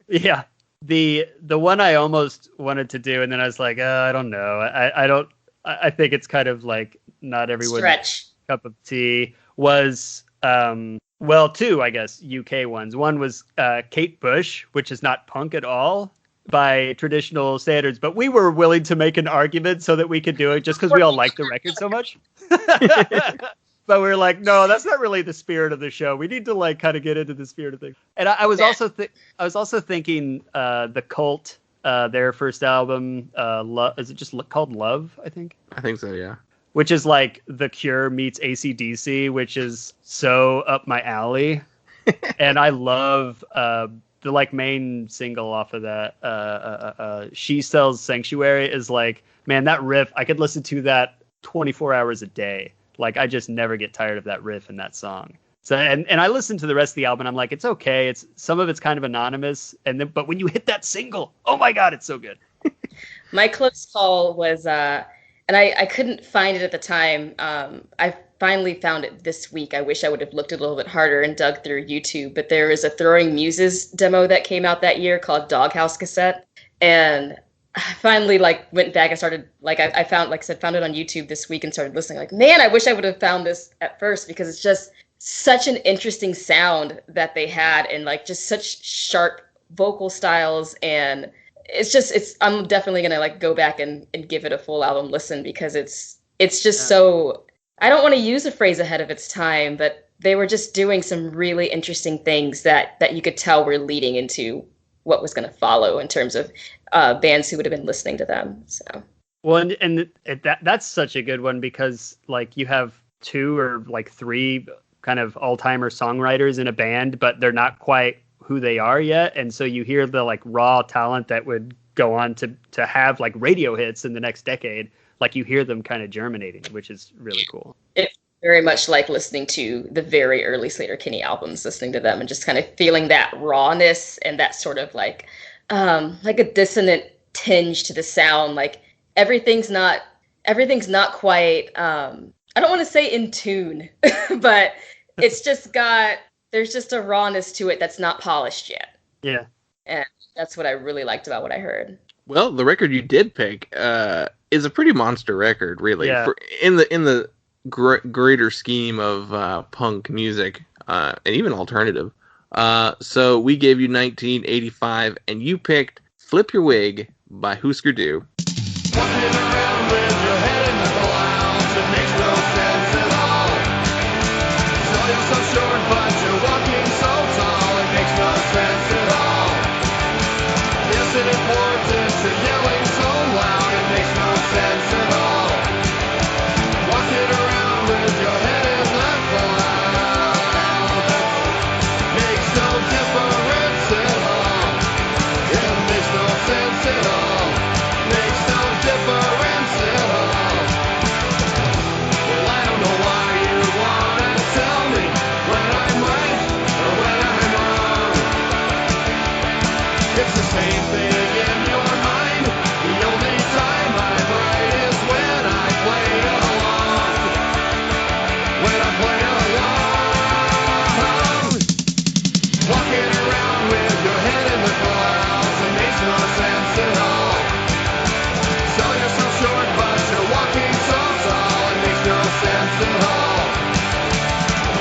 yeah. The one I almost wanted to do, and then I was like, I don't know. I think it's kind of like not everyone's Stretch. cup of tea. Was two, I guess, UK ones. One was Kate Bush, which is not punk at all by traditional standards, but we were willing to make an argument so that we could do it just because we all like the record so much. But we're like, no, that's not really the spirit of the show. We need to like kind of get into the spirit of things. And I was also thinking the Cult, their first album, is it just called Love? I think so. Yeah. Which is like The Cure meets AC/DC, which is so up my alley. And I love the like main single off of that. She Sells Sanctuary is like, man, that riff, I could listen to that 24 hours a day. Like, I just never get tired of that riff and that song. So, and I listened to the rest of the album, and I'm like, it's okay. Some of it's kind of anonymous, but when you hit that single, oh my god, it's so good. My close call was, and I couldn't find it at the time. I finally found it this week. I wish I would have looked a little bit harder and dug through YouTube. But there is a Throwing Muses demo that came out that year called Doghouse Cassette, and I finally went back and started I found it on YouTube this week and started listening. Like, man, I wish I would have found this at first, because it's just such an interesting sound that they had, and like just such sharp vocal styles, and I'm definitely gonna like go back and give it a full album listen, because it's just so, I don't want to use a phrase ahead of its time, but they were just doing some really interesting things that you could tell were leading into what was going to follow in terms of bands who would have been listening to them. So, well, and that's such a good one, because like you have 2 or like 3 kind of all-timer songwriters in a band, but they're not quite who they are yet, and so you hear the like raw talent that would go on to have like radio hits in the next decade. Like, you hear them kind of germinating, which is really cool. It's very much like listening to the very early Sleater-Kinney albums, listening to them and just kind of feeling that rawness and that sort of like a dissonant tinge to the sound. Like, everything's not quite, I don't want to say in tune, but it's just there's just a rawness to it that's not polished yet. Yeah. And that's what I really liked about what I heard. Well, the record you did pick is a pretty monster record, really. Yeah. In the greater scheme of punk music and even alternative. So we gave you 1985, and you picked "Flip Your Wig" by Hüsker Dü. Walking around with your head in the clouds, it makes no sense at all. So you're so short, but you're walking so tall, it makes no sense at all. Is it important to yelling so loud? It makes no sense at all. Walking around with your head in the clouds makes no difference at all. It makes no sense at all. Makes no difference at all. Well, I don't know why you wanna tell me when I'm right or when I'm wrong. It's the same thing in your mind. The only time I'm right is when I play along. When I play along. Walking around with your head in the clouds, it makes no sense at all. So you're so short, but you're walking so tall, it makes no sense at all.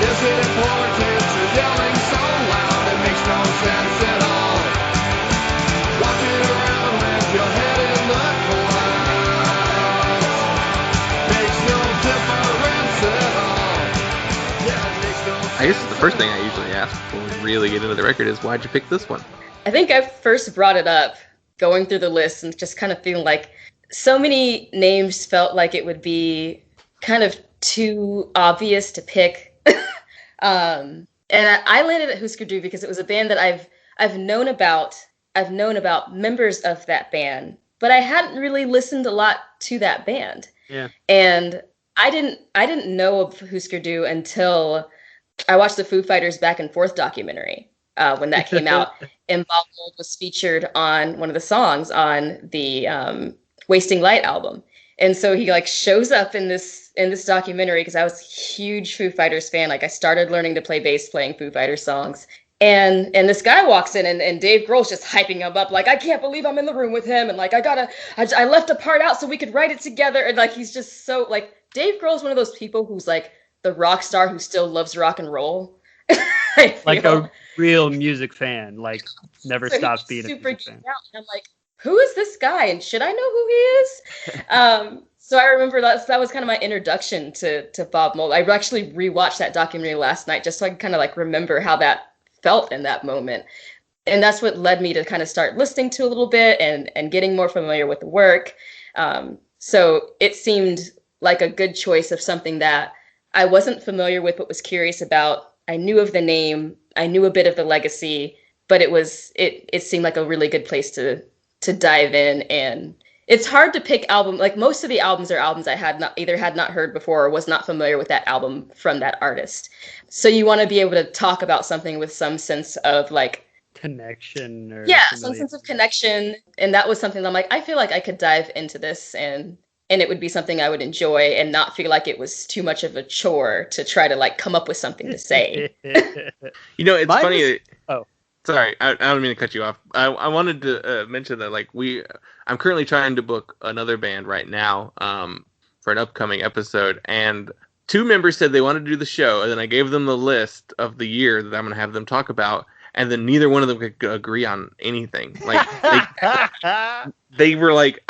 Is it important you're yelling so loud? It makes no sense at all. Walking around with your head in the clouds makes no difference at all. Yeah, it makes no sense. I guess the first thing I usually ask before we really get into the record is, why'd you pick this one? I think I first brought it up going through the list and just kind of feeling like so many names felt like it would be kind of too obvious to pick. And I landed at Hüsker Dü because it was a band that I've known about. I've known about members of that band, but I hadn't really listened a lot to that band. Yeah. And I didn't know of Hüsker Dü until I watched the Foo Fighters Back and Forth documentary when that came out, and Bob Mould was featured on one of the songs on the Wasting Light album. And so he like shows up in this documentary, because I was a huge Foo Fighters fan. Like, I started learning to play bass playing Foo Fighters songs. And this guy walks in, and Dave Grohl's just hyping him up, like, I can't believe I'm in the room with him, and like I left a part out so we could write it together. And like, he's just so like, Dave Grohl's one of those people who's like the rock star who still loves rock and roll. like a real music fan, like never stops being a super music fan. geeked out. And I'm like, who is this guy, and should I know who he is? So I remember that was kind of my introduction to Bob Mould. I actually rewatched that documentary last night just so I could kind of like remember how that felt in that moment. And that's what led me to kind of start listening to a little bit and getting more familiar with the work. So it seemed like a good choice of something that I wasn't familiar with but was curious about. I knew of the name, I knew a bit of the legacy, but it seemed like a really good place to dive in. And it's hard to pick album, like most of the albums are albums I had not heard before or was not familiar with that album from that artist. So you want to be able to talk about something with some sense of like connection or some sense of connection. And that was something that I'm like, I feel like I could dive into this and it would be something I would enjoy and not feel like it was too much of a chore to try to like come up with something to say. You know, it's funny. Oh, sorry, I don't mean to cut you off. I wanted to mention that like I'm currently trying to book another band right now for an upcoming episode, and 2 members said they wanted to do the show, and then I gave them the list of the year that I'm going to have them talk about, and then neither one of them could agree on anything. Like they were like,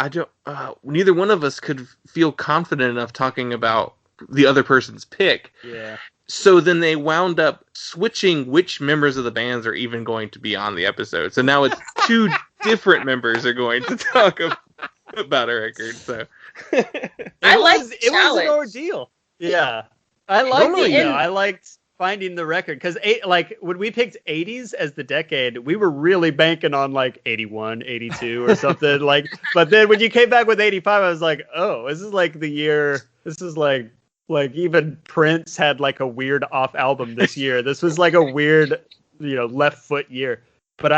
neither one of us could feel confident enough talking about the other person's pick. Yeah. So then they wound up switching which members of the bands are even going to be on the episode. So now it's 2 different members are going to talk about a record. So it was an ordeal. Yeah, I liked it. I liked finding the record because like when we picked 80s as the decade, we were really banking on like 81, 82 or something. Like, but then when you came back with 85, I was like, oh, this is like the year. This is like even Prince had like a weird off album this year. This was like a weird, left foot year. But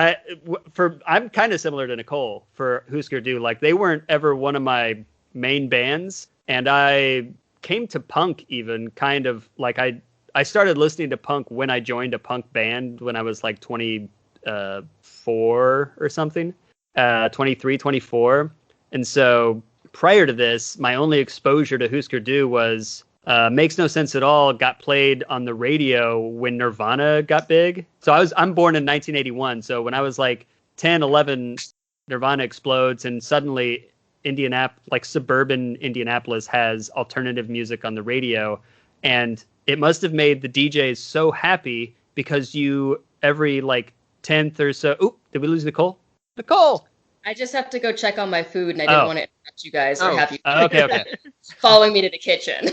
I'm kind of similar to Nicole for Hüsker Du. Like they weren't ever one of my main bands, and I came to punk even kind of like I started listening to punk when I joined a punk band when I was like 24 or something, 23, 24. And so prior to this, my only exposure to Hüsker Du was Makes No Sense at All got played on the radio when Nirvana got big. So I'm born in 1981. So when I was like 10, 11, Nirvana explodes and suddenly suburban Indianapolis has alternative music on the radio. And it must have made the DJs so happy because every like 10th or so. Oop, did we lose Nicole? Nicole! I just have to go check on my food, and I didn't want to interrupt you guys or have you okay. following me to the kitchen.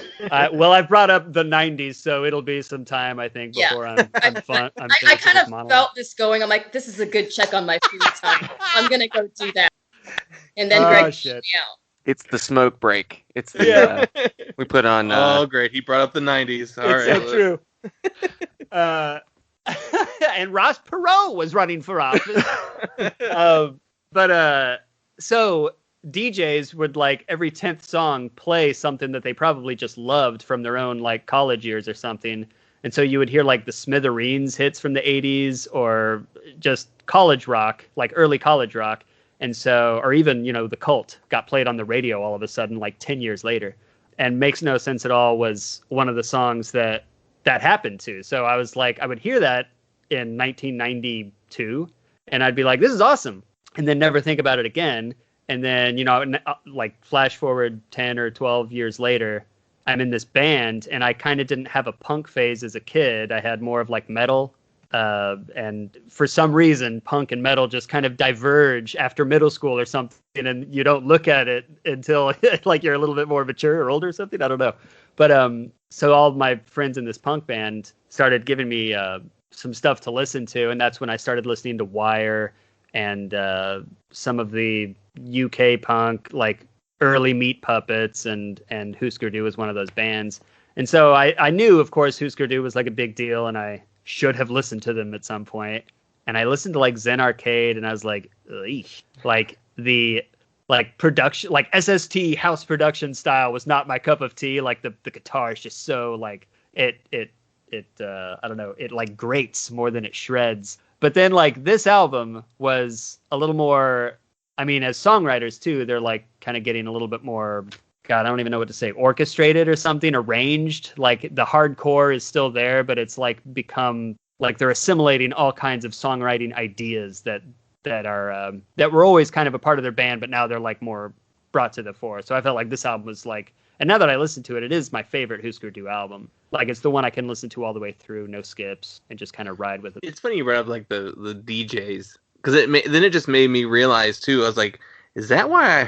Well, I brought up the 90s, so it'll be some time, I think, before I'm fun. I kind of felt this going. I'm like, this is a good check on my food time. I'm going to go do that. And then Greg shit. me out. It's the smoke break. It's the we put on. Oh, great! He brought up the '90s. All right, so true. And Ross Perot was running for office. So DJs would like every 10th song play something that they probably just loved from their own like college years or something. And so you would hear like the Smithereens hits from the 80s or just college rock, like early college rock. And so, or even, The Cult got played on the radio all of a sudden, like 10 years later. And Makes No Sense at All was one of the songs that happened to. So I was like, I would hear that in 1992 and I'd be like, this is awesome. And then never think about it again. And then, like flash forward 10 or 12 years later, I'm in this band and I kind of didn't have a punk phase as a kid. I had more of like metal. And for some reason, punk and metal just kind of diverge after middle school or something. And you don't look at it until like you're a little bit more mature or older or something. I don't know. But so all of my friends in this punk band started giving me some stuff to listen to. And that's when I started listening to Wire and some of the UK punk, like early Meat Puppets, and Hüsker Du was one of those bands. And so I knew, of course, Hüsker Du was like a big deal, and I should have listened to them at some point. And I listened to like Zen Arcade, and I was like, eesh. Like the production, like SST house production style was not my cup of tea. Like the guitar is just so like it I don't know, it like grates more than it shreds. But then like this album was a little more, I mean, as songwriters too, they're like kind of getting a little bit more, God, I don't even know what to say, orchestrated or something, arranged. Like the hardcore is still there, but it's like become like they're assimilating all kinds of songwriting ideas that were always kind of a part of their band, but now they're like more brought to the fore. So I felt like this album was like, and now that I listen to it, it is my favorite Hüsker Du album. Like, it's the one I can listen to all the way through, no skips, and just kind of ride with it. It's funny you brought up like the DJs, because then it just made me realize too. I was like, is that why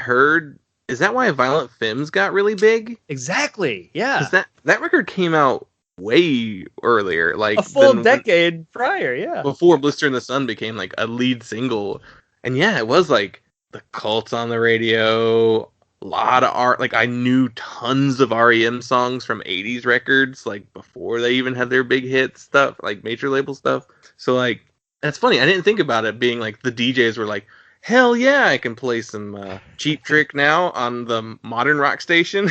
Violent Femmes got really big? Exactly. Yeah. Because that record came out way earlier, like a full decade prior. Yeah. Before Blister in the Sun became like a lead single, and yeah, it was like the Cults on the radio. A lot of art, like I knew tons of REM songs from 80s records, like before they even had their big hit stuff, like major label stuff. So like, that's funny. I didn't think about it being like the DJs were like, hell yeah, I can play some Cheap Trick now on the modern rock station.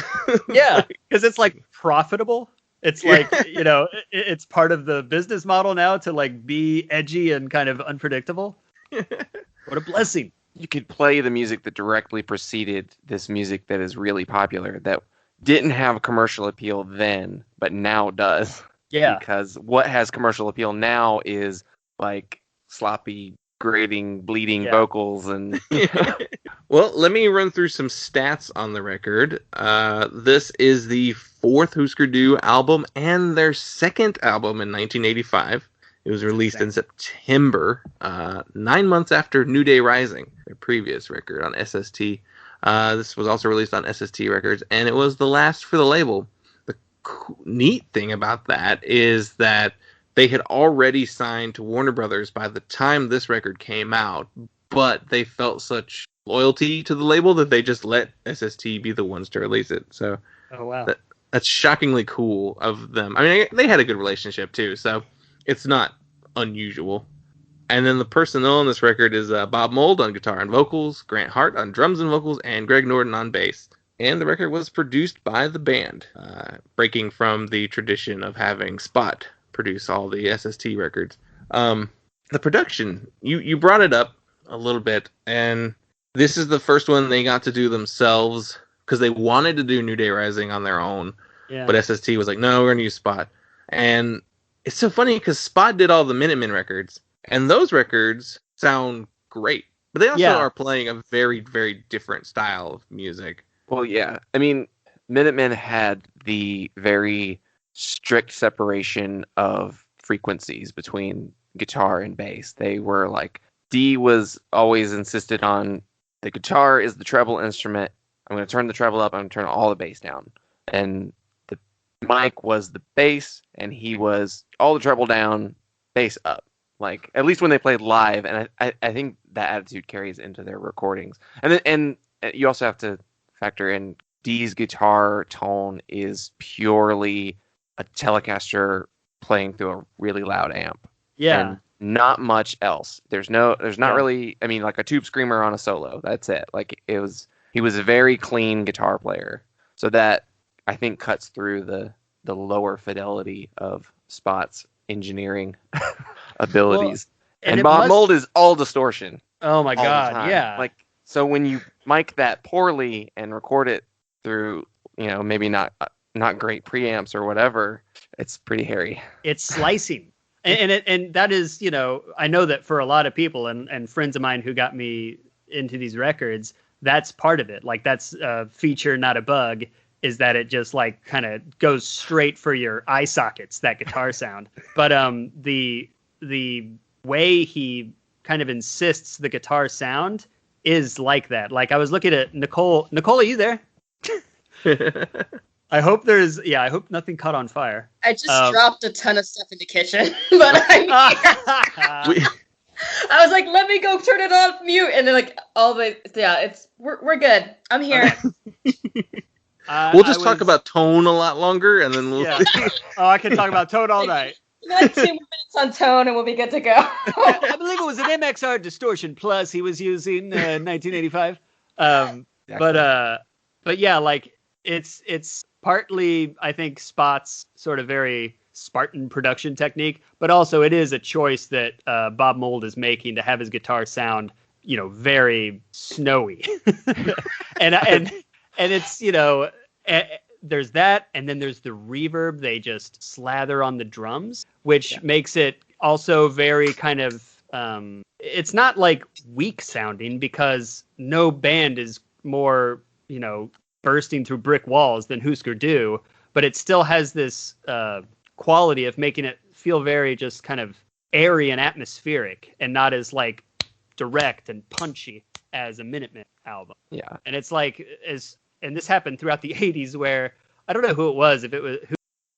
Yeah, because it's like profitable. It's like, you know, it's part of the business model now to like be edgy and kind of unpredictable. What a blessing. You could play the music that directly preceded this music that is really popular, that didn't have commercial appeal then, but now does. Yeah. Because what has commercial appeal now is like sloppy, grating, bleeding vocals and. Well, let me run through some stats on the record. This is the fourth Hüsker Du album and their second album in 1985. It was released in September, 9 months after New Day Rising, their previous record on SST. This was also released on SST Records, and it was the last for the label. The neat thing about that is that they had already signed to Warner Brothers by the time this record came out, but they felt such loyalty to the label that they just let SST be the ones to release it. So, oh wow, that's shockingly cool of them. I mean, they had a good relationship too, so it's not unusual. And then the personnel on this record is Bob Mould on guitar and vocals, Grant Hart on drums and vocals, and Greg Norton on bass. And the record was produced by the band, breaking from the tradition of having Spot produce all the SST records. The production, you brought it up a little bit, and this is the first one they got to do themselves, because they wanted to do New Day Rising on their own, but SST was like, no, we're going to use Spot. And it's so funny because Spot did all the Minutemen records, and those records sound great. But they also are playing a very, very different style of music. Well, yeah. I mean, Minutemen had the very strict separation of frequencies between guitar and bass. They were like, D was always insisted on the guitar is the treble instrument. I'm going to turn the treble up. I'm going to turn all the bass down. And Mike was the bass, and he was all the treble down, bass up. Like, at least when they played live, and I think that attitude carries into their recordings. And you also have to factor in Dee's guitar tone is purely a Telecaster playing through a really loud amp. Yeah. And not much else. There's not really, I mean, like a tube screamer on a solo. That's it. Like, he was a very clean guitar player. So that, I think, cuts through the lower fidelity of Spot's engineering abilities. Well, and Bob Mould is all distortion. Oh my God, yeah. Like, so when you mic that poorly and record it through, maybe not great preamps or whatever, it's pretty hairy. It's slicing. And that is, I know that for a lot of people and friends of mine who got me into these records, that's part of it. Like, that's a feature, not a bug, is that it just like kind of goes straight for your eye sockets, that guitar sound. But the way he kind of insists the guitar sound is like that. Like, I was looking at Nicole. Nicole, are you there? I hope nothing caught on fire. I just dropped a ton of stuff in the kitchen, but I was like, let me go turn it off mute, and then like we're good. I'm here. We'll just talk about tone a lot longer, and then we'll. Yeah. Oh, I can talk about tone all night. Like 2 more minutes on tone, and we'll be good to go. I believe it was an MXR Distortion Plus he was using in 1985. But yeah, like it's partly, I think, Spot's sort of very Spartan production technique, but also it is a choice that Bob Mould is making to have his guitar sound, very snowy, and it's there's that, and then there's the reverb they just slather on the drums, which makes it also very kind of it's not like weak sounding, because no band is more bursting through brick walls than Hüsker do, but it still has this quality of making it feel very just kind of airy and atmospheric, and not as like direct and punchy as a Minutemen album. Yeah. And it's like and this happened throughout the 80s, where I don't know who it was, if it was who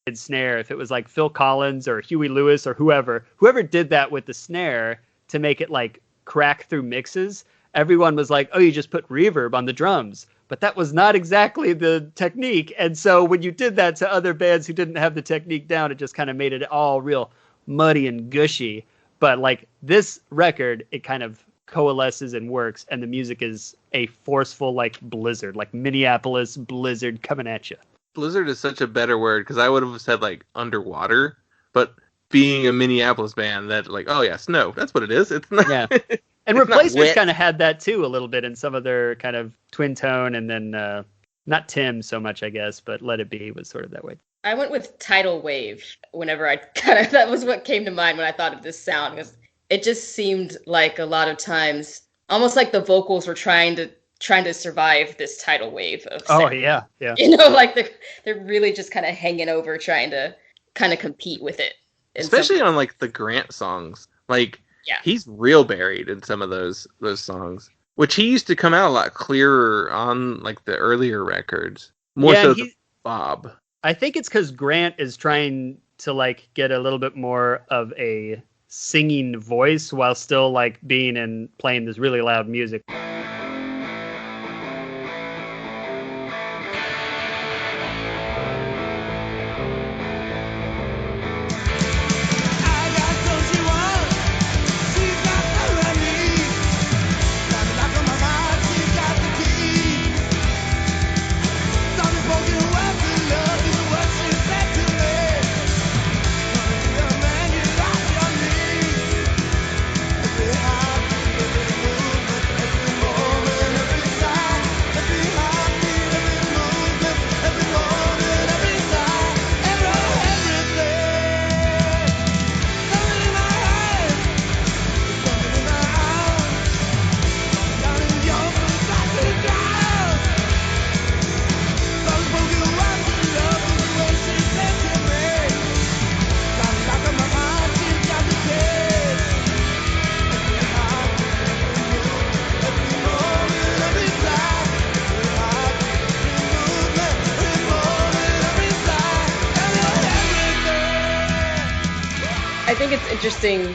did snare, if it was like Phil Collins or Huey Lewis or whoever did that with the snare to make it like crack through mixes. Everyone was like, oh, you just put reverb on the drums. But that was not exactly the technique. And so when you did that to other bands who didn't have the technique down, it just kind of made it all real muddy and gushy. But like this record, it kind of coalesces and works. And the music is a forceful like blizzard, like Minneapolis blizzard coming at you. Blizzard is such a better word, because I would have said like underwater. But being a Minneapolis band, that like, oh yeah, snow. That's what it is. It's not. Yeah. And Replacements kind of had that too a little bit in some of their kind of twin tone, and then not Tim so much, I guess, but Let It Be was sort of that way. I went with tidal wave whenever that was what came to mind when I thought of this sound, because it just seemed like a lot of times almost like the vocals were trying to survive this tidal wave of sound. Oh yeah. Like they're really just kind of hanging over, trying to kind of compete with it. Especially on like the Grant songs. Like, yeah, he's real buried in some of those songs, which he used to come out a lot clearer on like the earlier records, more so than Bob. I think it's because Grant is trying to like get a little bit more of a singing voice while still like being and playing this really loud music. I think it's interesting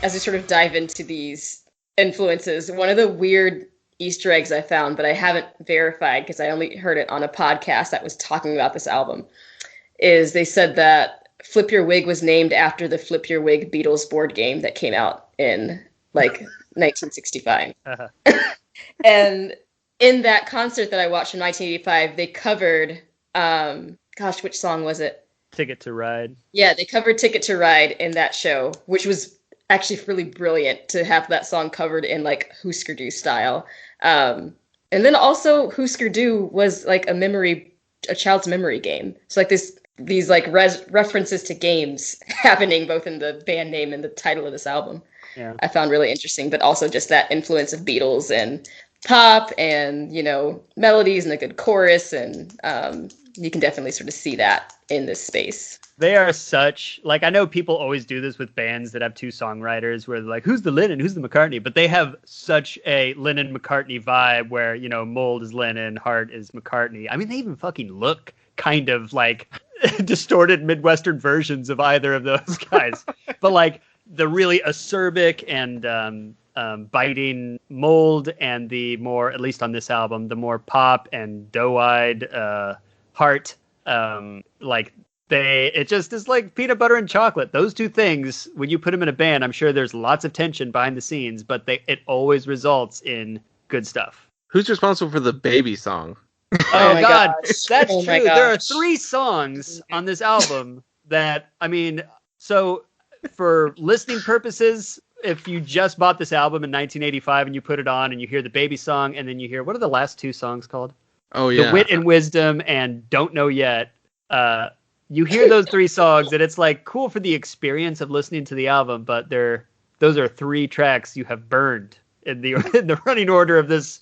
as we sort of dive into these influences. One of the weird Easter eggs I found, but I haven't verified because I only heard it on a podcast that was talking about this album, is they said that Flip Your Wig was named after the Flip Your Wig Beatles board game that came out in like 1965. Uh-huh. And in that concert that I watched in 1985, they covered, which song was it? Ticket to Ride. Yeah, they covered Ticket to Ride in that show, which was actually really brilliant to have that song covered in like Hüsker Du style. And then also Hüsker Du was like a child's memory game. So like these like references to games happening both in the band name and the title of this album. Yeah. I found really interesting, but also just that influence of Beatles and pop and, melodies and a good chorus. And you can definitely sort of see that in this space. They are such, like, I know people always do this with bands that have two songwriters where they're like, who's the Lennon, who's the McCartney? But they have such a Lennon-McCartney vibe where, Mold is Lennon, Heart is McCartney. I mean, they even fucking look kind of like distorted Midwestern versions of either of those guys. But like the really acerbic and biting Mold, and the more, at least on this album, the more pop and doe-eyed Heart, it just is like peanut butter and chocolate. Those two things, when you put them in a band, I'm sure there's lots of tension behind the scenes, but it always results in good stuff. Who's responsible for the Baby song? Oh, God, gosh. that's Oh my true. There are gosh. 3 songs on this album that, so for listening purposes, if you just bought this album in 1985 and you put it on and you hear the Baby song, and then you hear, what are the last 2 songs called? Oh, yeah. The Wit and Wisdom and Don't Know Yet. You hear those 3 songs, and it's like cool for the experience of listening to the album, but those are 3 tracks you have burned in the running order of this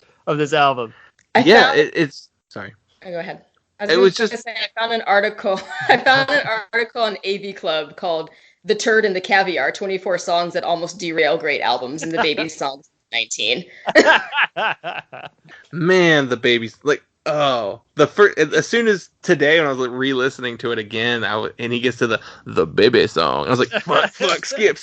album. It's sorry. Oh, go ahead. It was just Say, I found an article. I found an article on AV Club called "The Turd and the Caviar: 24 Songs That Almost Derail Great Albums," and the baby songs 19. man, the babies like the first as soon as today when I was like re-listening to it again, and he gets to the baby song, I was like fuck, skip.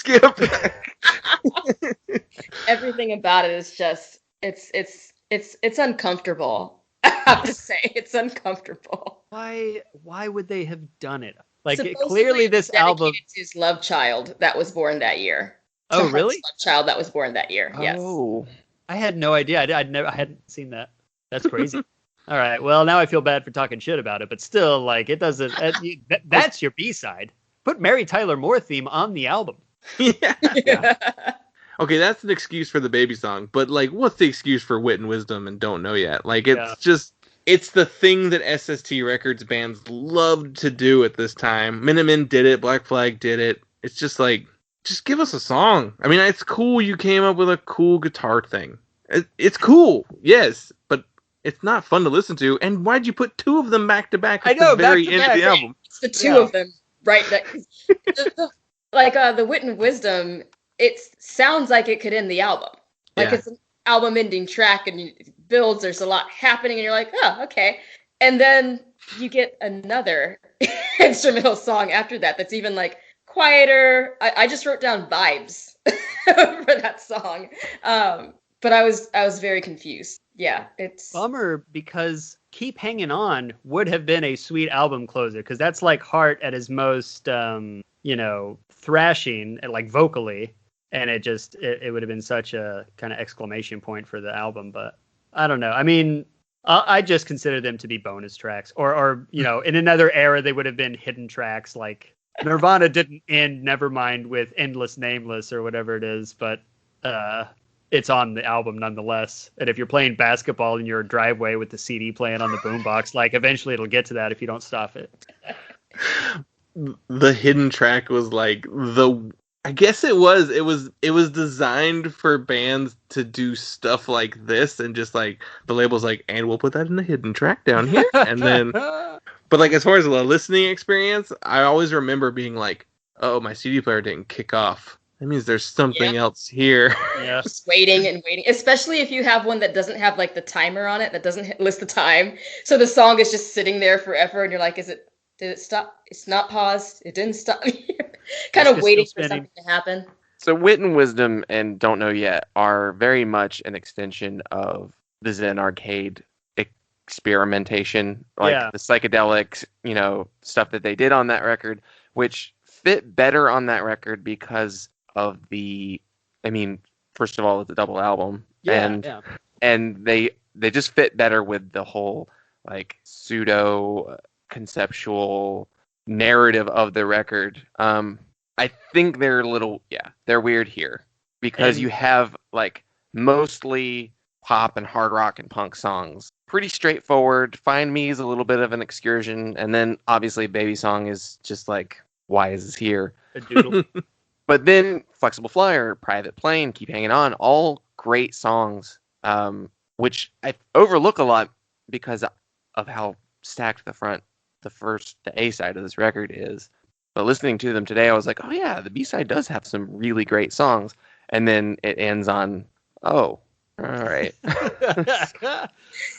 Everything about it is just it's uncomfortable. I have to say, it's uncomfortable. Why would they have done it? Like Supposedly clearly this album. dedicated to his love child that was born that year. Oh, To really? Hunt's love child that was born that year. Yes. Oh. I had no idea. I hadn't seen that. That's crazy. All right. Well, now I feel bad for talking shit about it, but still, like, it doesn't. That's your B-side. Put Mary Tyler Moore theme on the album. Yeah. Okay, that's an excuse for the baby song, but like, what's the excuse for Wit and Wisdom and Don't Know Yet? Like, it's the thing that SST Records bands loved to do at this time. Minutemen did it, Black Flag did it. It's just like, just give us a song. I mean, it's cool you came up with a cool guitar thing. It's cool, yes, but it's not fun to listen to. And why'd you put two of them back to back at the very end of the album? It's the two of them, right? The Wit and Wisdom, it sounds like it could end the album. Like it's an album-ending track, and it builds. There's a lot happening, and you're like, oh, okay. And then you get another instrumental song after that that's even like quieter. I just wrote down vibes for that song, but I was very confused. Yeah, it's bummer because Keep Hanging On would have been a sweet album closer because that's like Hart at his most, thrashing and like vocally. And it would have been such a kind of exclamation point for the album. But I don't know. I mean, I just consider them to be bonus tracks or in another era, they would have been hidden tracks. Like Nirvana didn't end Nevermind with Endless Nameless or whatever it is. But it's on the album nonetheless. And if you're playing basketball in your driveway with the CD playing on the boombox, like eventually it'll get to that if you don't stop it. The hidden track was like I guess it was designed for bands to do stuff like this, and just like the label's like, and we'll put that in the hidden track down here. And then, but like as far as the listening experience, I always remember being like, oh, my CD player didn't kick off. That means there's something else here. Yeah. Just waiting and waiting, especially if you have one that doesn't have like the timer on it, that doesn't list the time. So the song is just sitting there forever, and you're like, did it stop? It's not paused. It didn't stop. Kind of waiting for something to happen. So Wit and Wisdom and Don't Know Yet are very much an extension of the Zen Arcade experimentation, like the psychedelic, stuff that they did on that record, which fit better on that record because of first of all, it's a double album, and they just fit better with the whole like pseudo conceptual narrative of the record. I think they're they're weird here because you have like mostly pop and hard rock and punk songs, pretty straightforward. Find Me is a little bit of an excursion, and then obviously Baby Song is just like, why is this here? A doodle. But then Flexible Flyer, Private Plane, Keep Hanging On, all great songs, which I overlook a lot because of how stacked the A side of this record is. But listening to them today, I was like, oh yeah, the B side does have some really great songs. And then it ends on, oh, all right.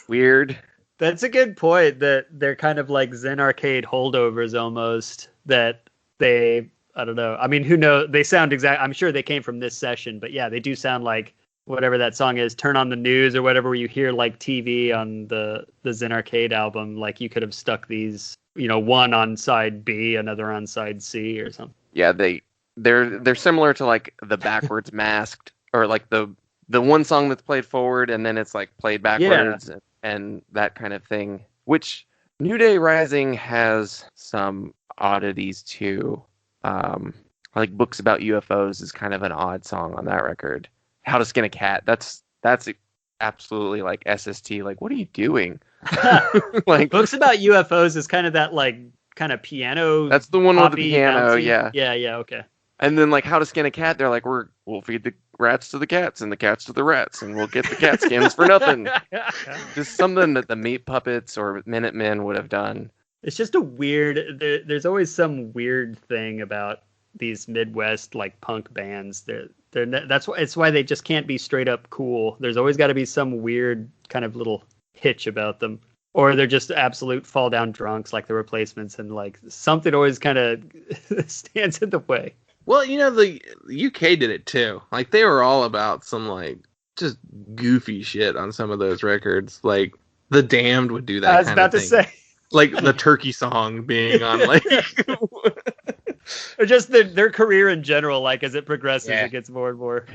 Weird. That's a good point, that they're kind of like Zen Arcade holdovers almost, that I don't know. I mean, who knows? They sound I'm sure they came from this session, but yeah, they do sound like whatever that song is, Turn on the News or whatever, where you hear like TV on the Zen Arcade album. Like you could have stuck these, one on side B, another on side C or something. Yeah, they're similar to like the backwards masked, or like the one song that's played forward and then it's like played backwards and that kind of thing, which New Day Rising has some oddities too. Like Books About UFOs is kind of an odd song on that record. How to Skin a Cat, that's absolutely like SST, like, what are you doing? Like Books About UFOs is kind of that like kind of piano. That's the one with the piano, bouncy. yeah. Yeah, okay. And then like How to Skin a Cat, they're like, we'll feed the rats to the cats and the cats to the rats, and we'll get the cat skins for nothing. Just something that the Meat Puppets or Minutemen would have done. It's just a weird. There's always some weird thing about these Midwest like punk bands. It's why they just can't be straight up cool. There's always got to be some weird kind of little hitch about them, or they're just absolute fall down drunks like the Replacements, and like something always kind of stands in the way. Well, the UK did it too. Like they were all about some like just goofy shit on some of those records. Like the Damned would do that. I was about to say. Like the Turkey song being on like or just their career in general, like as it progresses, it gets more and more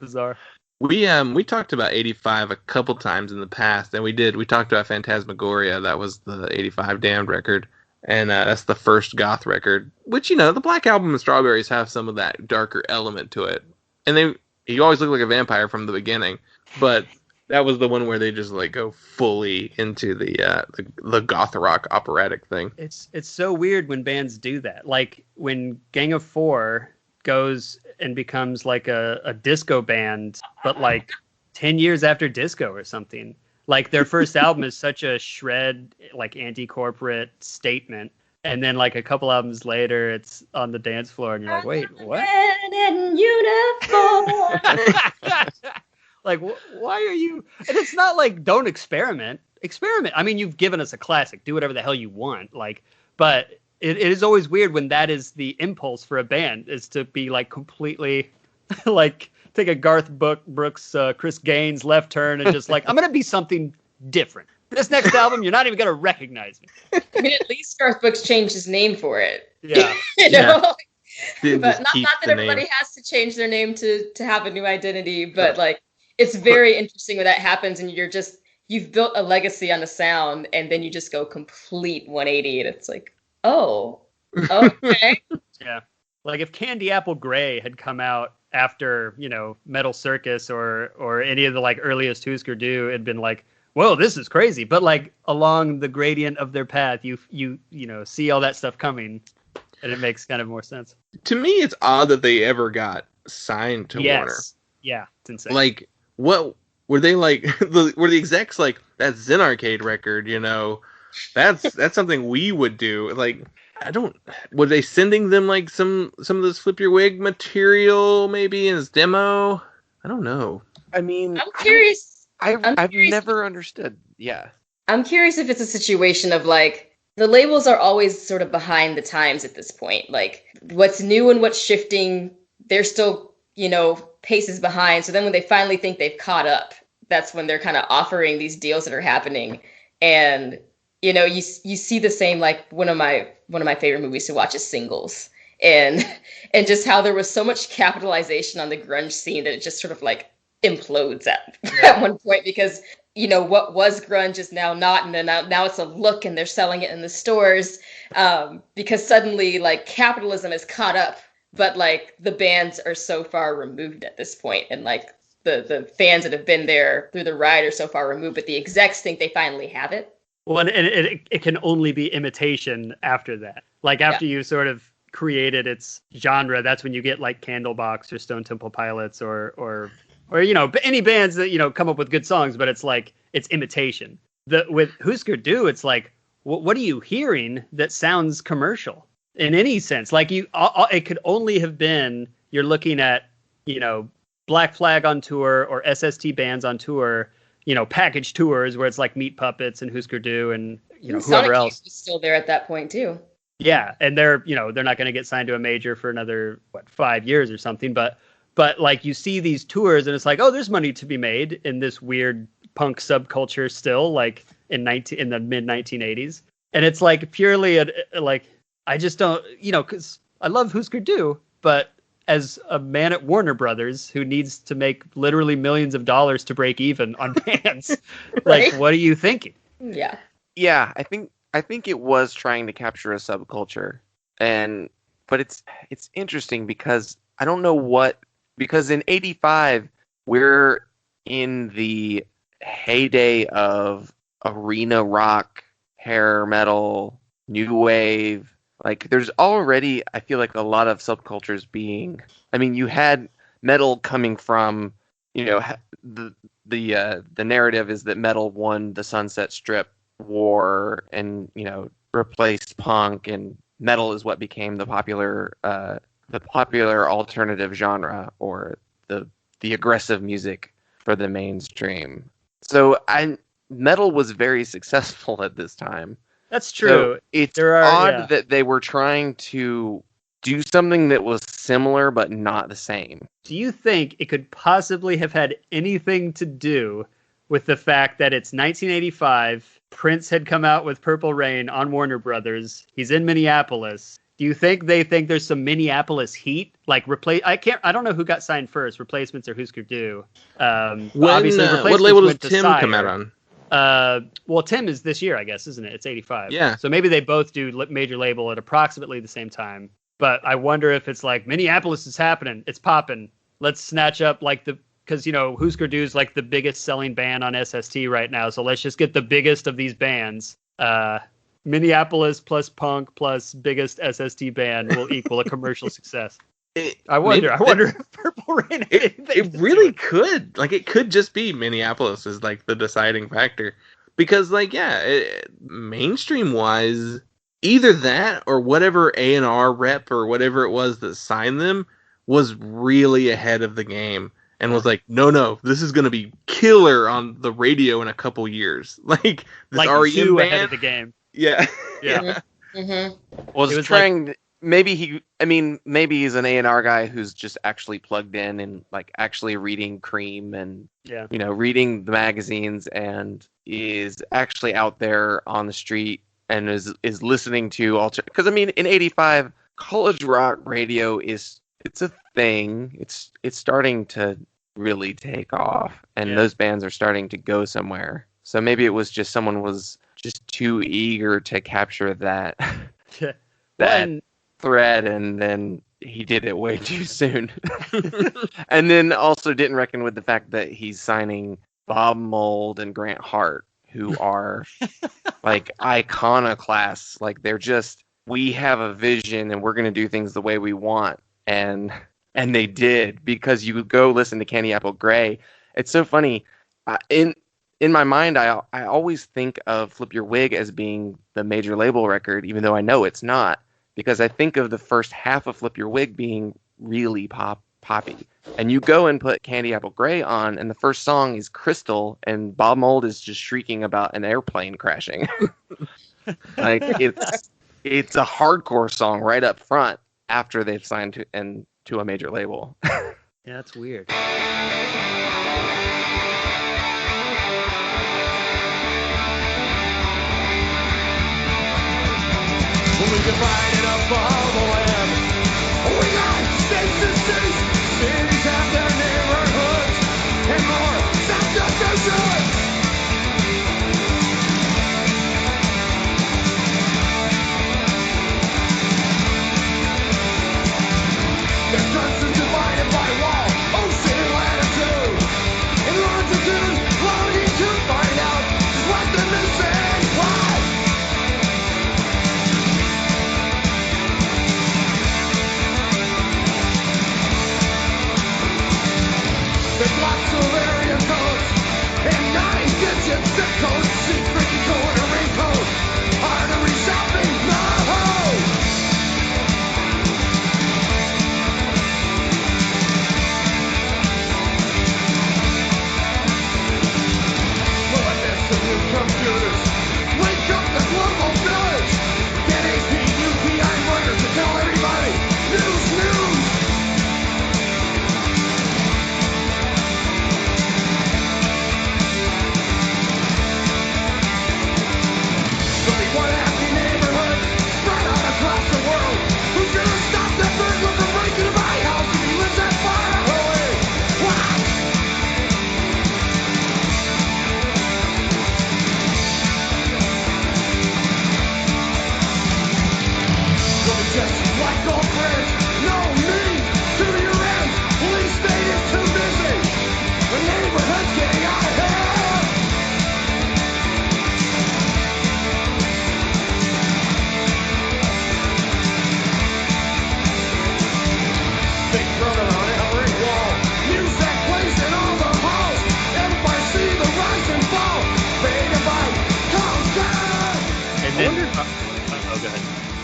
bizarre. We talked about 85 a couple times in the past, and we talked about Phantasmagoria. That was the 85 Damned record, and that's the first goth record, which the Black Album and Strawberries have some of that darker element to it, and you always look like a vampire from the beginning, but that was the one where they just like go fully into the goth rock operatic thing. It's so weird when bands do that. Like when Gang of Four goes and becomes like a disco band, but like 10 years after disco or something. Like their first album is such a shred, like anti-corporate statement. And then like a couple albums later, it's on the dance floor and you're like, wait, what? In uniform. Like, why are you? And it's not like don't experiment. Experiment. I mean, you've given us a classic. Do whatever the hell you want. Like, but it is always weird when that is the impulse for a band is to be like completely, like take a Garth Brooks, Chris Gaines left turn and just like I'm gonna be something different. This next album, you're not even gonna recognize me. I mean, at least Garth Brooks changed his name for it. Yeah. But not that everybody has to change their name to have a new identity, but like. It's very interesting when that happens and you've built a legacy on a sound and then you just go complete 180 and it's like, oh, okay. Yeah. Like if Candy Apple Grey had come out after, Metal Circus or any of the like earliest Hüsker Du, it'd been like, whoa, this is crazy. But like along the gradient of their path, you see all that stuff coming and it makes kind of more sense. To me, it's odd that they ever got signed to Warner. Yeah, it's insane. Like, what were they like? Were the execs like that's Zen Arcade record? That's something we would do. Like, were they sending them like some of this Flip Your Wig material maybe as demo? I don't know. I mean, I'm curious. I've never understood. Yeah. I'm curious if it's a situation of like the labels are always sort of behind the times at this point. Like what's new and what's shifting, they're still, paces behind. So then when they finally think they've caught up, that's when they're kind of offering these deals that are happening. And, you see the same, like one of my favorite movies to watch is Singles. And just how there was so much capitalization on the grunge scene that it just sort of like implodes at one point because, what was grunge is now not. And then now it's a look and they're selling it in the stores because suddenly like capitalism is caught up. But like the bands are so far removed at this point, and like the fans that have been there through the ride are so far removed, but the execs think they finally have it. Well, and it can only be imitation after that. Like after you sort of created its genre, that's when you get like Candlebox or Stone Temple Pilots or any bands that come up with good songs, but it's like it's imitation. With Hüsker Du, it's like what are you hearing that sounds commercial? In any sense, like it could only have been you're looking at, Black Flag on tour or SST bands on tour, package tours where it's like Meat Puppets and Hüsker Du and whoever else. Was still there at that point too. Yeah, and they're not going to get signed to a major for another 5 years or something. But like you see these tours and it's like, oh, there's money to be made in this weird punk subculture still, like in the mid 1980s, and it's like purely like. I just don't, because I love Hüsker Du, but as a man at Warner Brothers who needs to make literally millions of dollars to break even on bands, Right? Like, what are you thinking? Yeah. Yeah, I think it was trying to capture a subculture, but it's interesting because I don't know because in '85 we're in the heyday of arena rock, hair metal, new wave. Like, there's already, I feel like, a lot of subcultures being. I mean, you had metal coming from, the narrative is that metal won the Sunset Strip war and replaced punk, and metal is what became the popular alternative genre, or the aggressive music for the mainstream. So metal was very successful at this time. That's true. So it's odd that they were trying to do something that was similar but not the same. Do you think it could possibly have had anything to do with the fact that it's 1985, Prince had come out with Purple Rain on Warner Brothers, he's in Minneapolis. Do you think they think there's some Minneapolis heat? Like I don't know who got signed first, Replacements or Hüsker Du. Obviously, what label does Tim come out on? Well, Tim is this year, I guess, isn't it? It's 85. Yeah. So maybe they both do major label at approximately the same time. But I wonder if it's like Minneapolis is happening, it's popping. Let's snatch up because Hüsker Du is like the biggest selling band on SST right now. So let's just get the biggest of these bands. Minneapolis plus punk plus biggest SST band will equal a commercial success. I wonder if Purple Rain. It really could. Like, it could just be Minneapolis is like the deciding factor, because mainstream wise, either that or whatever A&R rep or whatever it was that signed them was really ahead of the game and was like, no, this is going to be killer on the radio in a couple years. Like this REM band ahead of the game. Yeah. Mm-hmm. Was trying. Maybe he's an A&R guy who's just actually plugged in and like actually reading Cream and reading the magazines and is actually out there on the street and is listening to because in 85 college rock radio it's a thing. It's starting to really take off, and those bands are starting to go somewhere. So maybe it was just someone was just too eager to capture that thread, and then he did it way too soon. And then also didn't reckon with the fact that he's signing Bob Mould and Grant Hart, who are like iconoclasts. Like, they're just, we have a vision and we're going to do things the way we want. And they did, because you go listen to Candy Apple Grey. It's so funny. In my mind, I always think of Flip Your Wig as being the major label record, even though I know it's not, because I think of the first half of Flip Your Wig being really poppy. And you go and put Candy Apple Grey on, and the first song is Crystal, and Bob Mould is just shrieking about an airplane crashing. Like, it's a hardcore song right up front after they've signed to a major label. Yeah, that's weird. We divided up all the land. We got states and cities. Cities have their neighborhoods. And more subdivisions. The country divided by wall, ocean and latitude. In longitude, longing to find out just what the missing was.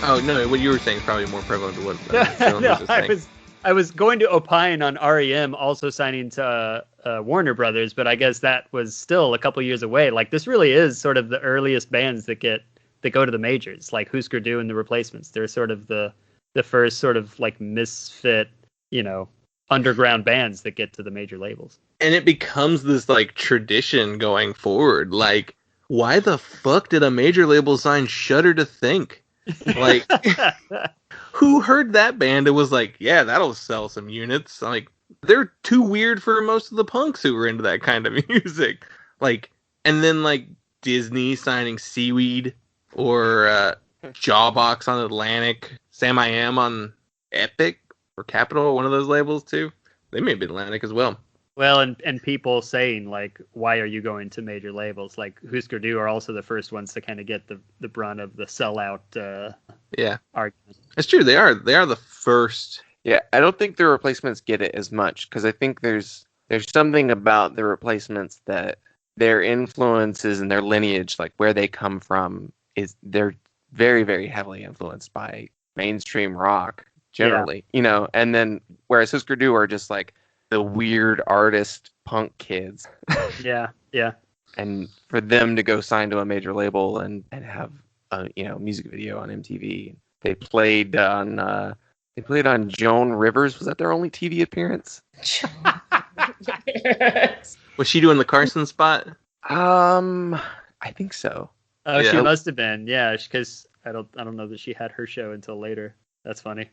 Oh no, what you were saying is probably more prevalent than what Dylan No, was just saying. I was going to opine on REM also signing to Warner Brothers, but I guess that was still a couple years away. Like, this really is sort of the earliest bands that go to the majors, like Hüsker Du and the Replacements. They're sort of the first sort of like misfit, underground bands that get to the major labels. And it becomes this like tradition going forward. Like, why the fuck did a major label sign Shudder to Think? Like, who heard that band and was like, yeah, that'll sell some units? Like, they're too weird for most of the punks who were into that kind of music. Like, and then like Disney signing Seaweed or Jawbox on Atlantic, Sam I Am on Epic or Capitol, one of those labels too. They may be Atlantic as well. Well, and people saying, like, why are you going to major labels? Like, Hüsker Du are also the first ones to kind of get the brunt of the sellout argument. It's true. They are the first. Yeah, I don't think the Replacements get it as much, because I think there's something about the Replacements that their influences and their lineage, like where they come from, is they're very, very heavily influenced by mainstream rock generally, and then whereas Hüsker Du are just like the weird artist punk kids. Yeah. And for them to go sign to a major label and have a music video on MTV, they played on Joan Rivers. Was that their only TV appearance? Was she doing the Carson spot? I think so. Oh, Yeah. she must have been. Yeah, because I don't know that she had her show until later. That's funny.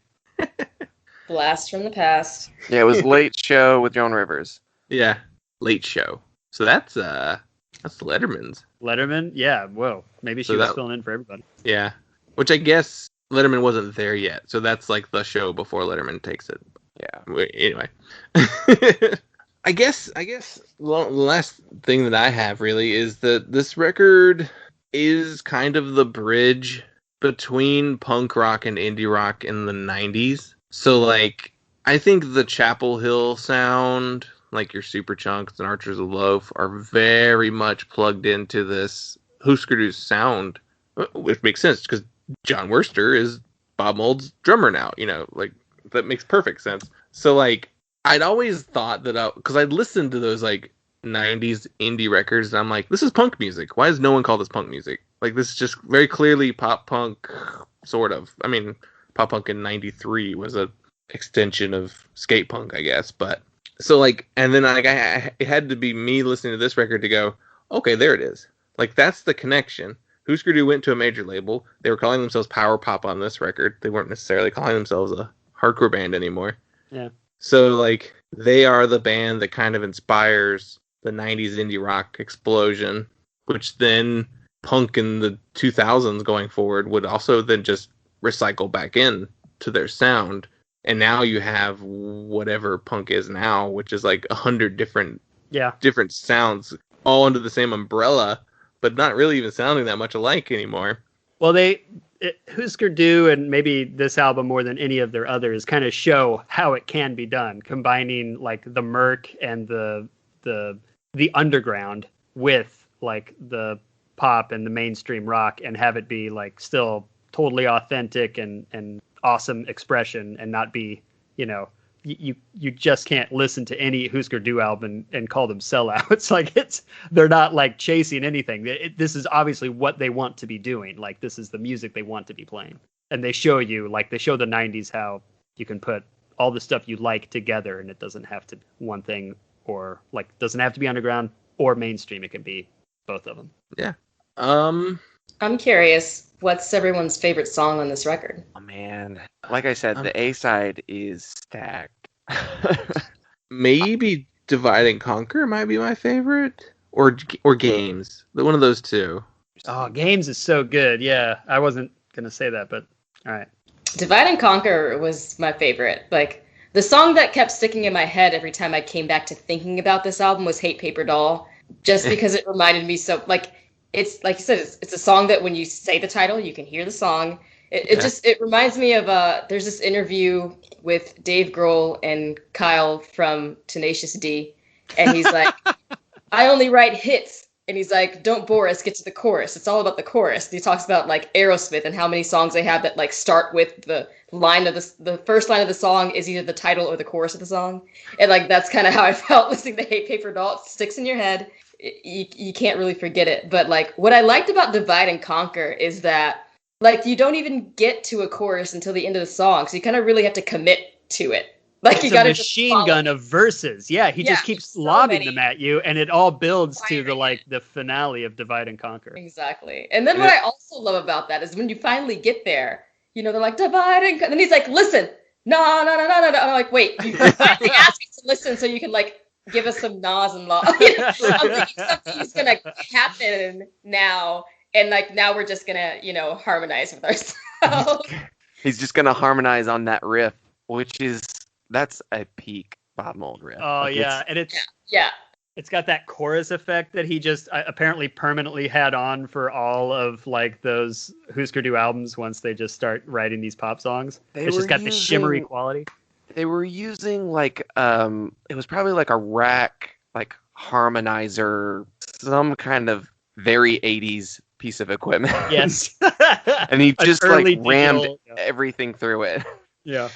Blast from the past. Yeah, it was Late Show with Joan Rivers. Yeah, Late Show. So that's Letterman's. Letterman? Yeah, whoa. Maybe she So was that- filling in for everybody. Yeah, which I guess Letterman wasn't there yet. So that's like the show before Letterman takes it. Yeah. Anyway, I guess the last thing that I have really is that this record is kind of the bridge between punk rock and indie rock in the 90s. So, like, I think the Chapel Hill sound, like your Superchunks and Archers of Loaf, are very much plugged into this Hüsker Du's sound, which makes sense because John Wurster is Bob Mould's drummer now. Like, that makes perfect sense. So, like, I'd always thought that because I'd listened to those like 90s indie records, and I'm like, this is punk music. Why does no one call this punk music? Like, this is just very clearly pop punk, sort of. I mean, pop punk in 93 was a extension of skate punk, I guess. But so like, and then like it had to be me listening to this record to go, okay, there it is. Like, that's the connection. Hüsker Du went to a major label. They were calling themselves power pop on this record. They weren't necessarily calling themselves a hardcore band anymore. Yeah. So like, they are the band that kind of inspires the 90s indie rock explosion, which then punk in the 2000s going forward would also then just recycle back in to their sound. And now you have whatever punk is now, which is like 100 different sounds all under the same umbrella, but not really even sounding that much alike anymore. Well, Hüsker Du, and maybe this album more than any of their others, kind of show how it can be done, combining like the murk and the underground with like the pop and the mainstream rock, and have it be like still totally authentic and awesome expression, and not be, you just can't listen to any Hüsker Du album and call them sellouts. Like, they're not like chasing anything. This is obviously what they want to be doing. Like, this is the music they want to be playing. And they show you, like, they show the 90s how you can put all the stuff you like together, and it doesn't have to be one thing, or like, doesn't have to be underground or mainstream. It can be both of them. Yeah. I'm curious, what's everyone's favorite song on this record? Oh man, like I said, the A side is stacked. Maybe Divide and Conquer might be my favorite, or Games. One of those two. Oh, Games is so good. Yeah, I wasn't gonna say that, but all right. Divide and Conquer was my favorite. Like, the song that kept sticking in my head every time I came back to thinking about this album was Hate Paper Doll, just because it reminded me so, like, it's like you said, it's a song that when you say the title, you can hear the song. It reminds me of there's this interview with Dave Grohl and Kyle from Tenacious D, and he's like, I only write hits And he's like, don't bore us, get to the chorus. It's all about the chorus. And he talks about like Aerosmith and how many songs they have that like start with the line of the first line of the song is either the title or the chorus of the song. And like that's kind of how I felt listening to Hey Paper Doll. It sticks in your head. You can't really forget it. But like what I liked about Divide and Conquer is that like you don't even get to a chorus until the end of the song. So you kind of really have to commit to it. Like It's you a got to machine gun of verses. Yeah, he just keeps lobbing many them at you, and it all builds to the firing like the finale of Divide and Conquer. Exactly. And then what I also love about that is when you finally get there, you know, they're like, divide and then he's like, listen, no. And I'm like, wait, you finally asked me to listen so you can like give us some no's and laws. You know, I'm thinking something's gonna happen now, and like now we're just gonna, you know, harmonize with ourselves. He's just gonna harmonize on that riff, that's a peak Bob Mould riff. Oh Like, yeah, and it's Yeah. it's got that chorus effect that he just apparently permanently had on for all of like those Hüsker Du albums once they just start writing these pop songs. It's just got the shimmery quality. They were using like it was probably like a rack like harmonizer, some kind of very 80s piece of equipment. Yes. And he An just early like rammed digital, yeah. everything through it. Yeah.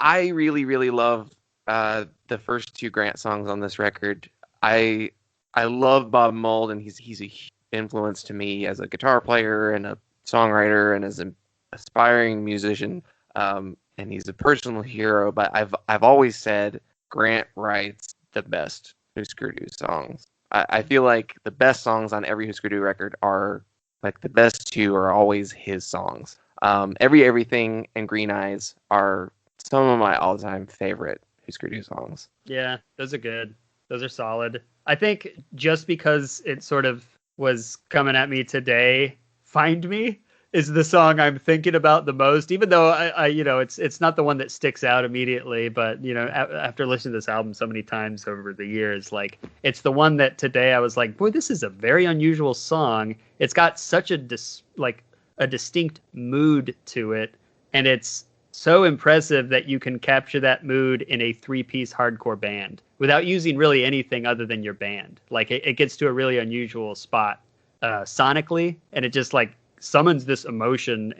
I really, really love the first two Grant songs on this record. I love Bob Mould, and he's a huge influence to me as a guitar player and a songwriter and as an aspiring musician. And he's a personal hero. But I've always said Grant writes the best Hüsker Du songs. I feel like the best songs on every Hüsker Du record are like the best two are always his songs. Everything and Green Eyes are some of my all-time favorite Hüsker Du songs. Yeah, those are good. Those are solid. I think just because it sort of was coming at me today, Find Me is the song I'm thinking about the most, even though I you know, it's not the one that sticks out immediately, but you know, after listening to this album so many times over the years, like it's the one that today I was like, boy, this is a very unusual song. It's got such a distinct mood to it, and it's so impressive that you can capture that mood in a 3-piece hardcore band without using really anything other than your band. Like it gets to a really unusual spot sonically, and it just like summons this emotion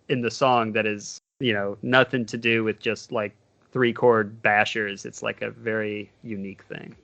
in the song that is, you know, nothing to do with just like 3-chord bashers. It's like a very unique thing.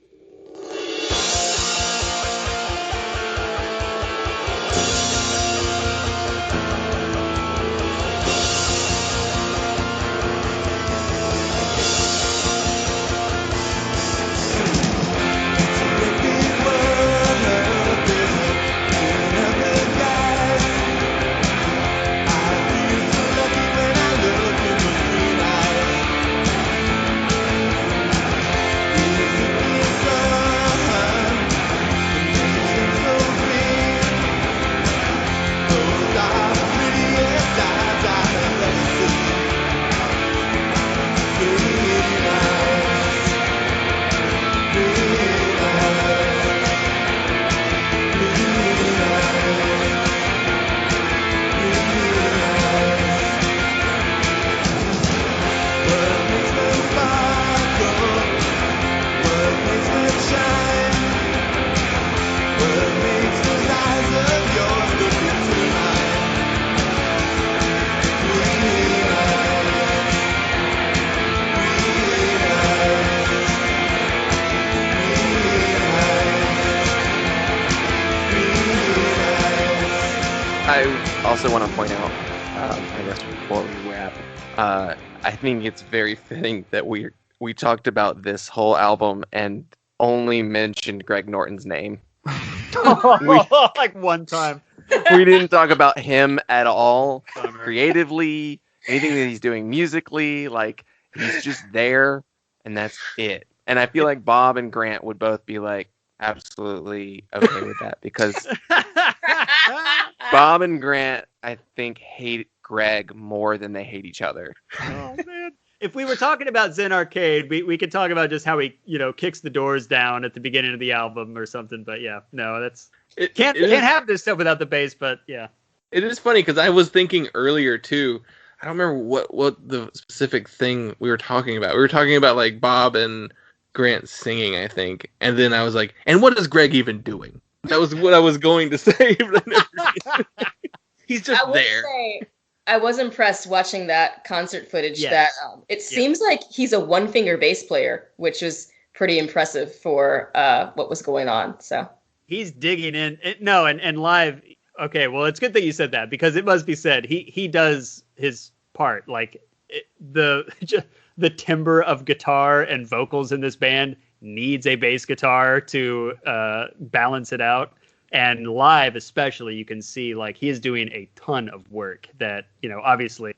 I also want to point out, I guess before we wrap, I think it's very fitting that we talked about this whole album and only mentioned Greg Norton's name. Like one time. We didn't talk about him at all, creatively, anything that he's doing musically. Like, he's just there, and that's it. And I feel like Bob and Grant would both be like, absolutely okay with that, because Bob and Grant, I think, hate Greg more than they hate each other. Oh man! If we were talking about Zen Arcade, we could talk about just how he, you know, kicks the doors down at the beginning of the album or something. But yeah, no, that's can't have this stuff without the bass. But yeah, it is funny because I was thinking earlier too. I don't remember what the specific thing we were talking about. We were talking about like Bob and Grant singing, I think. And then I was like, and what is Greg even doing? That was what I was going to say. But I never did. He's just I will there. say, I was impressed watching that concert footage. Yes. That it seems like he's a one-finger bass player, which was pretty impressive for what was going on. So He's digging in. No, and live. Okay, well, it's good that you said that, because it must be said he does his part. Like the timbre of guitar and vocals in this band needs a bass guitar to balance it out. And live, especially, you can see like he is doing a ton of work that, you know, obviously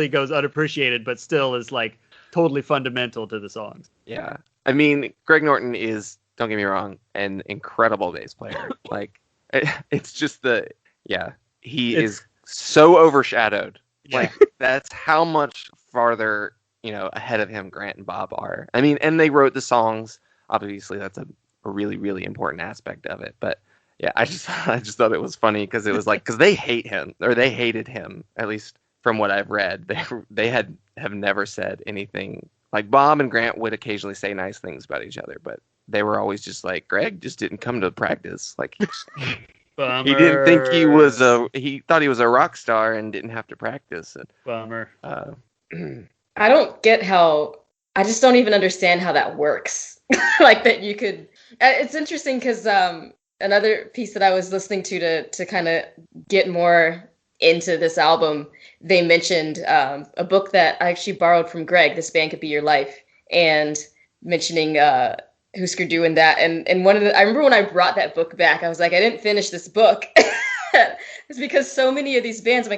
goes unappreciated, but still is like totally fundamental to the songs. Yeah. I mean, Greg Norton is, don't get me wrong, an incredible bass player. Like, it's just he is so overshadowed. Yeah. Like, that's how much farther, you know, ahead of him Grant and Bob are. I mean, and they wrote the songs. Obviously, that's a really, really important aspect of it. But yeah, I just thought it was funny because it was like, because they hate him, or they hated him, at least from what I've read. They have never said anything. Like, Bob and Grant would occasionally say nice things about each other, but they were always just like, Greg just didn't come to practice. Like, he didn't think he thought he was a rock star and didn't have to practice. And, Bummer. I don't get I just don't even understand how that works. Like that you could. It's interesting because another piece that I was listening to kind of get more into this album, they mentioned a book that I actually borrowed from Greg, This Band Could Be Your Life, and mentioning Hüsker doing that. And I remember when I brought that book back, I was like, I didn't finish this book. It's because so many of these bands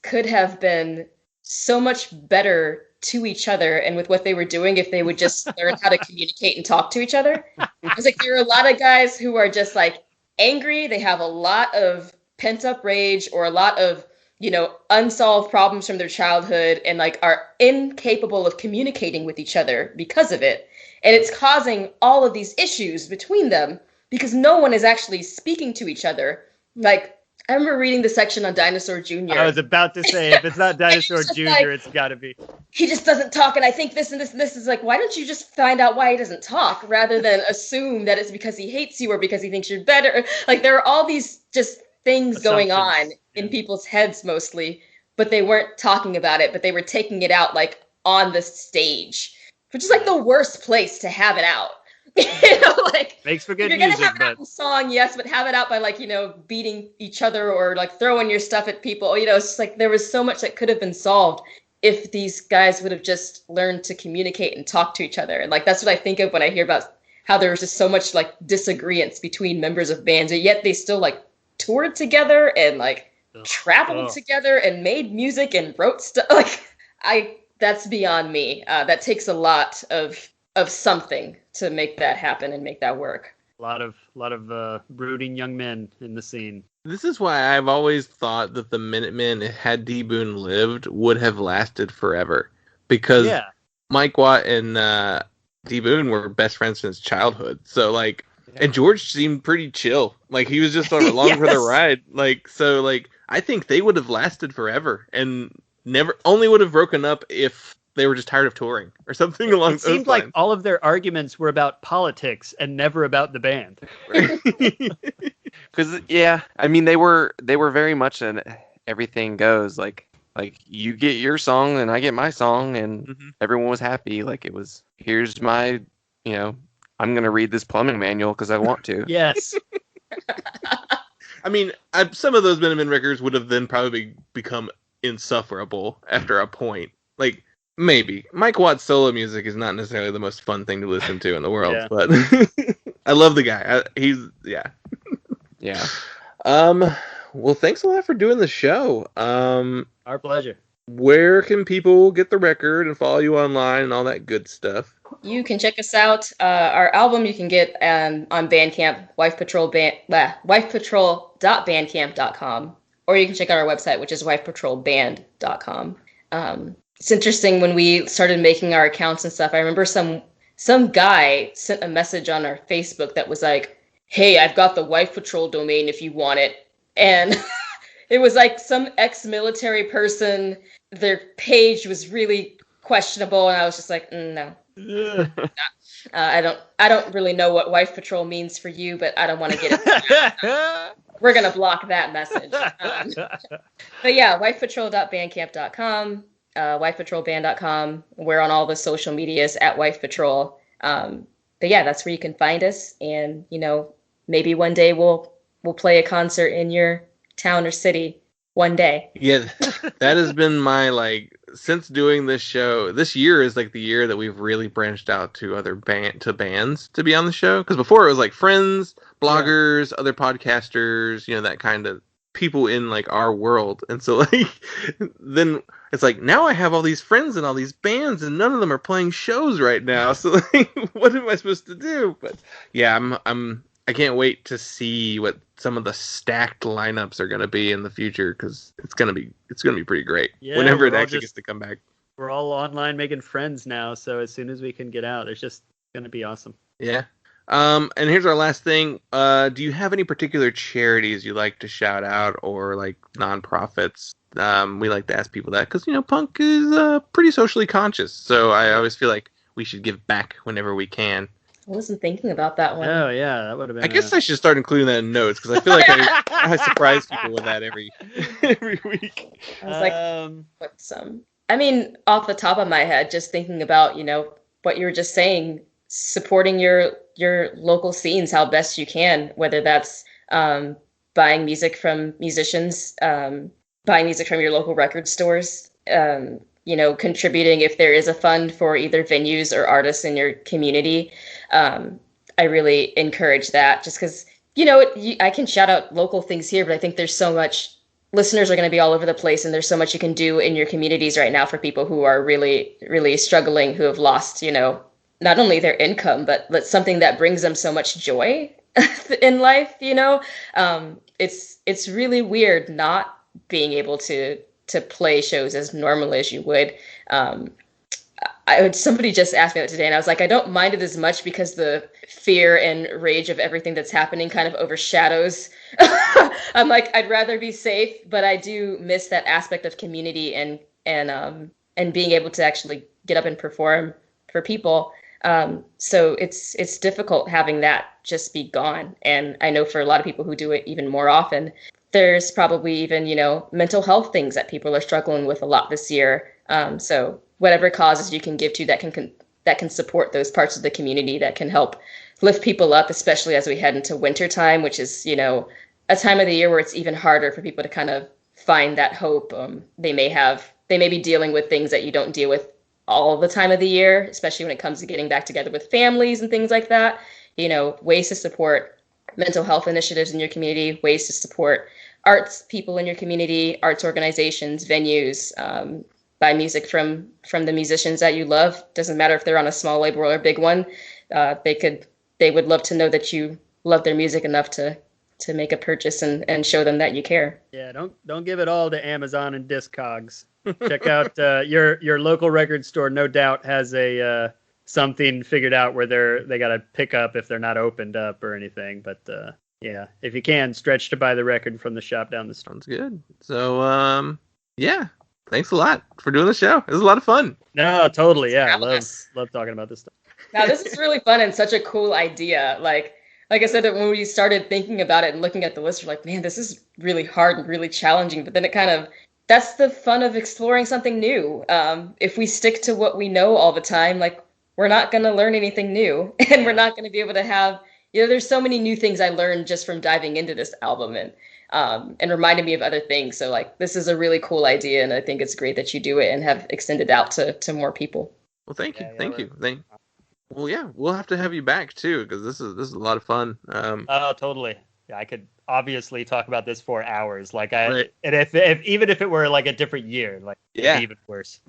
could have been so much better to each other and with what they were doing if they would just learn how to communicate and talk to each other. I was like, there are a lot of guys who are just like angry. They have a lot of pent up rage or a lot of, you know, unsolved problems from their childhood and like are incapable of communicating with each other because of it. And it's causing all of these issues between them because no one is actually speaking to each other. Like, I remember reading the section on Dinosaur Jr. I was about to say, if it's not Dinosaur Jr., like, it's got to be. He just doesn't talk, and I think this and this and this is like, why don't you just find out why he doesn't talk rather than assume that it's because he hates you or because he thinks you're better? Like, there are all these just things going on in people's heads mostly, but they weren't talking about it, but they were taking it out like on the stage, which is like the worst place to have it out. You know, like, makes for good you're music, gonna have it out in song, yes, but have it out by like, you know, beating each other or like throwing your stuff at people. You know, it's just like there was so much that could have been solved if these guys would have just learned to communicate and talk to each other. And like that's what I think of when I hear about how there was just so much like disagreements between members of bands, and yet they still like toured together and like traveled together and made music and wrote stuff. Like that's beyond me. That takes a lot of something to make that happen and make that work. A lot of brooding young men in the scene. This is why I've always thought that the Minutemen, had D. Boone lived, would have lasted forever. Because Mike Watt and D. Boone were best friends since childhood. So, like, and George seemed pretty chill. Like, he was just along for the ride. Like, so, like, I think they would have lasted forever and only would have broken up if they were just tired of touring or something along those lines. It seemed like all of their arguments were about politics and never about the band. Because I mean they were very much an everything goes. Like you get your song and I get my song and everyone was happy. Like it was, here's my, you know, I'm gonna read this plumbing manual because I want to. Yes. I mean, some of those Minutemen records would have then probably become insufferable after a point. Like, maybe. Mike Watt's solo music is not necessarily the most fun thing to listen to in the world, but I love the guy. Yeah. Well, thanks a lot for doing the show. Our pleasure. Where can people get the record and follow you online and all that good stuff? You can check us out. Our album you can get on Bandcamp, wifepatrol.bandcamp.com, or you can check out our website, which is wifepatrolband.com. It's interesting when we started making our accounts and stuff. I remember some guy sent a message on our Facebook that was like, "Hey, I've got the Wife Patrol domain if you want it." And it was like some ex-military person. Their page was really questionable, and I was just like, no, I don't really know what Wife Patrol means for you, but I don't want to get it. We're gonna block that message. But yeah, wifepatrol.bandcamp.com, wifepatrolband.com. We're on all the social medias at Wife Patrol. But yeah, that's where you can find us, and maybe one day we'll play a concert in your town or city. One day. Yeah, that has been my since doing this show. This year is the year that we've really branched out to other bands to be on the show. Because before it was friends, bloggers, other podcasters, that kind of people in our world. And so then it's now I have all these friends and all these bands, and none of them are playing shows right now. So what am I supposed to do? But yeah, I can't wait to see what some of the stacked lineups are going to be in the future, because it's going to be pretty great whenever it actually gets to come back. We're all online making friends now, so as soon as we can get out, it's just going to be awesome. Yeah. And here's our last thing. Do you have any particular charities you like to shout out, or nonprofits? We like to ask people that because punk is pretty socially conscious, so I always feel like we should give back whenever we can. I wasn't thinking about that one. Oh yeah, that would have been. I guess I should start including that in notes, because I feel like I surprise people with that every week. I was like, what's I mean, off the top of my head, just thinking about what you were just saying, supporting your local scenes how best you can, whether that's buying music from musicians, buying music from your local record stores, contributing if there is a fund for either venues or artists in your community. I really encourage that, just because, I can shout out local things here, but I think there's so much, listeners are going to be all over the place, and there's so much you can do in your communities right now for people who are really, really struggling, who have lost, not only their income, but something that brings them so much joy in life, it's really weird not being able to play shows as normally as you would. Somebody just asked me that today, and I was like, I don't mind it as much because the fear and rage of everything that's happening kind of overshadows. I'm like, I'd rather be safe, but I do miss that aspect of community and being able to actually get up and perform for people. So it's difficult having that just be gone. And I know for a lot of people who do it even more often, there's probably even, mental health things that people are struggling with a lot this year. So whatever causes you can give to that can support those parts of the community that can help lift people up, especially as we head into winter time, which is, a time of the year where it's even harder for people to kind of find that hope. They may be dealing with things that you don't deal with all the time of the year, especially when it comes to getting back together with families and things like that. Ways to support mental health initiatives in your community, ways to support arts people in your community, arts organizations, venues, buy music from the musicians that you love. Doesn't matter if they're on a small label or a big one. They would love to know that you love their music enough to make a purchase and show them that you care. Yeah, don't give it all to Amazon and Discogs. Check out your local record store. No doubt has a something figured out where they got to pick up if they're not opened up or anything. But yeah, if you can, stretch to buy the record from the shop down the street. Sounds good. So yeah, thanks a lot for doing the show. It was a lot of fun. No, totally. Yeah, love talking about this stuff. Now this is really fun and such a cool idea. Like I said, that when we started thinking about it and looking at the list, we're like, man, this is really hard and really challenging. But then that's the fun of exploring something new. If we stick to what we know all the time, we're not going to learn anything new, and we're not going to be able to have, there's so many new things I learned just from diving into this album and reminded me of other things. So this is a really cool idea, and I think it's great that you do it and have extended out to more people. Well, thank you. Thank you. Well, yeah, we'll have to have you back too, because this is a lot of fun. Oh, totally. Yeah, I could obviously talk about this for hours. Right. And if even if it were a different year, it'd be even worse.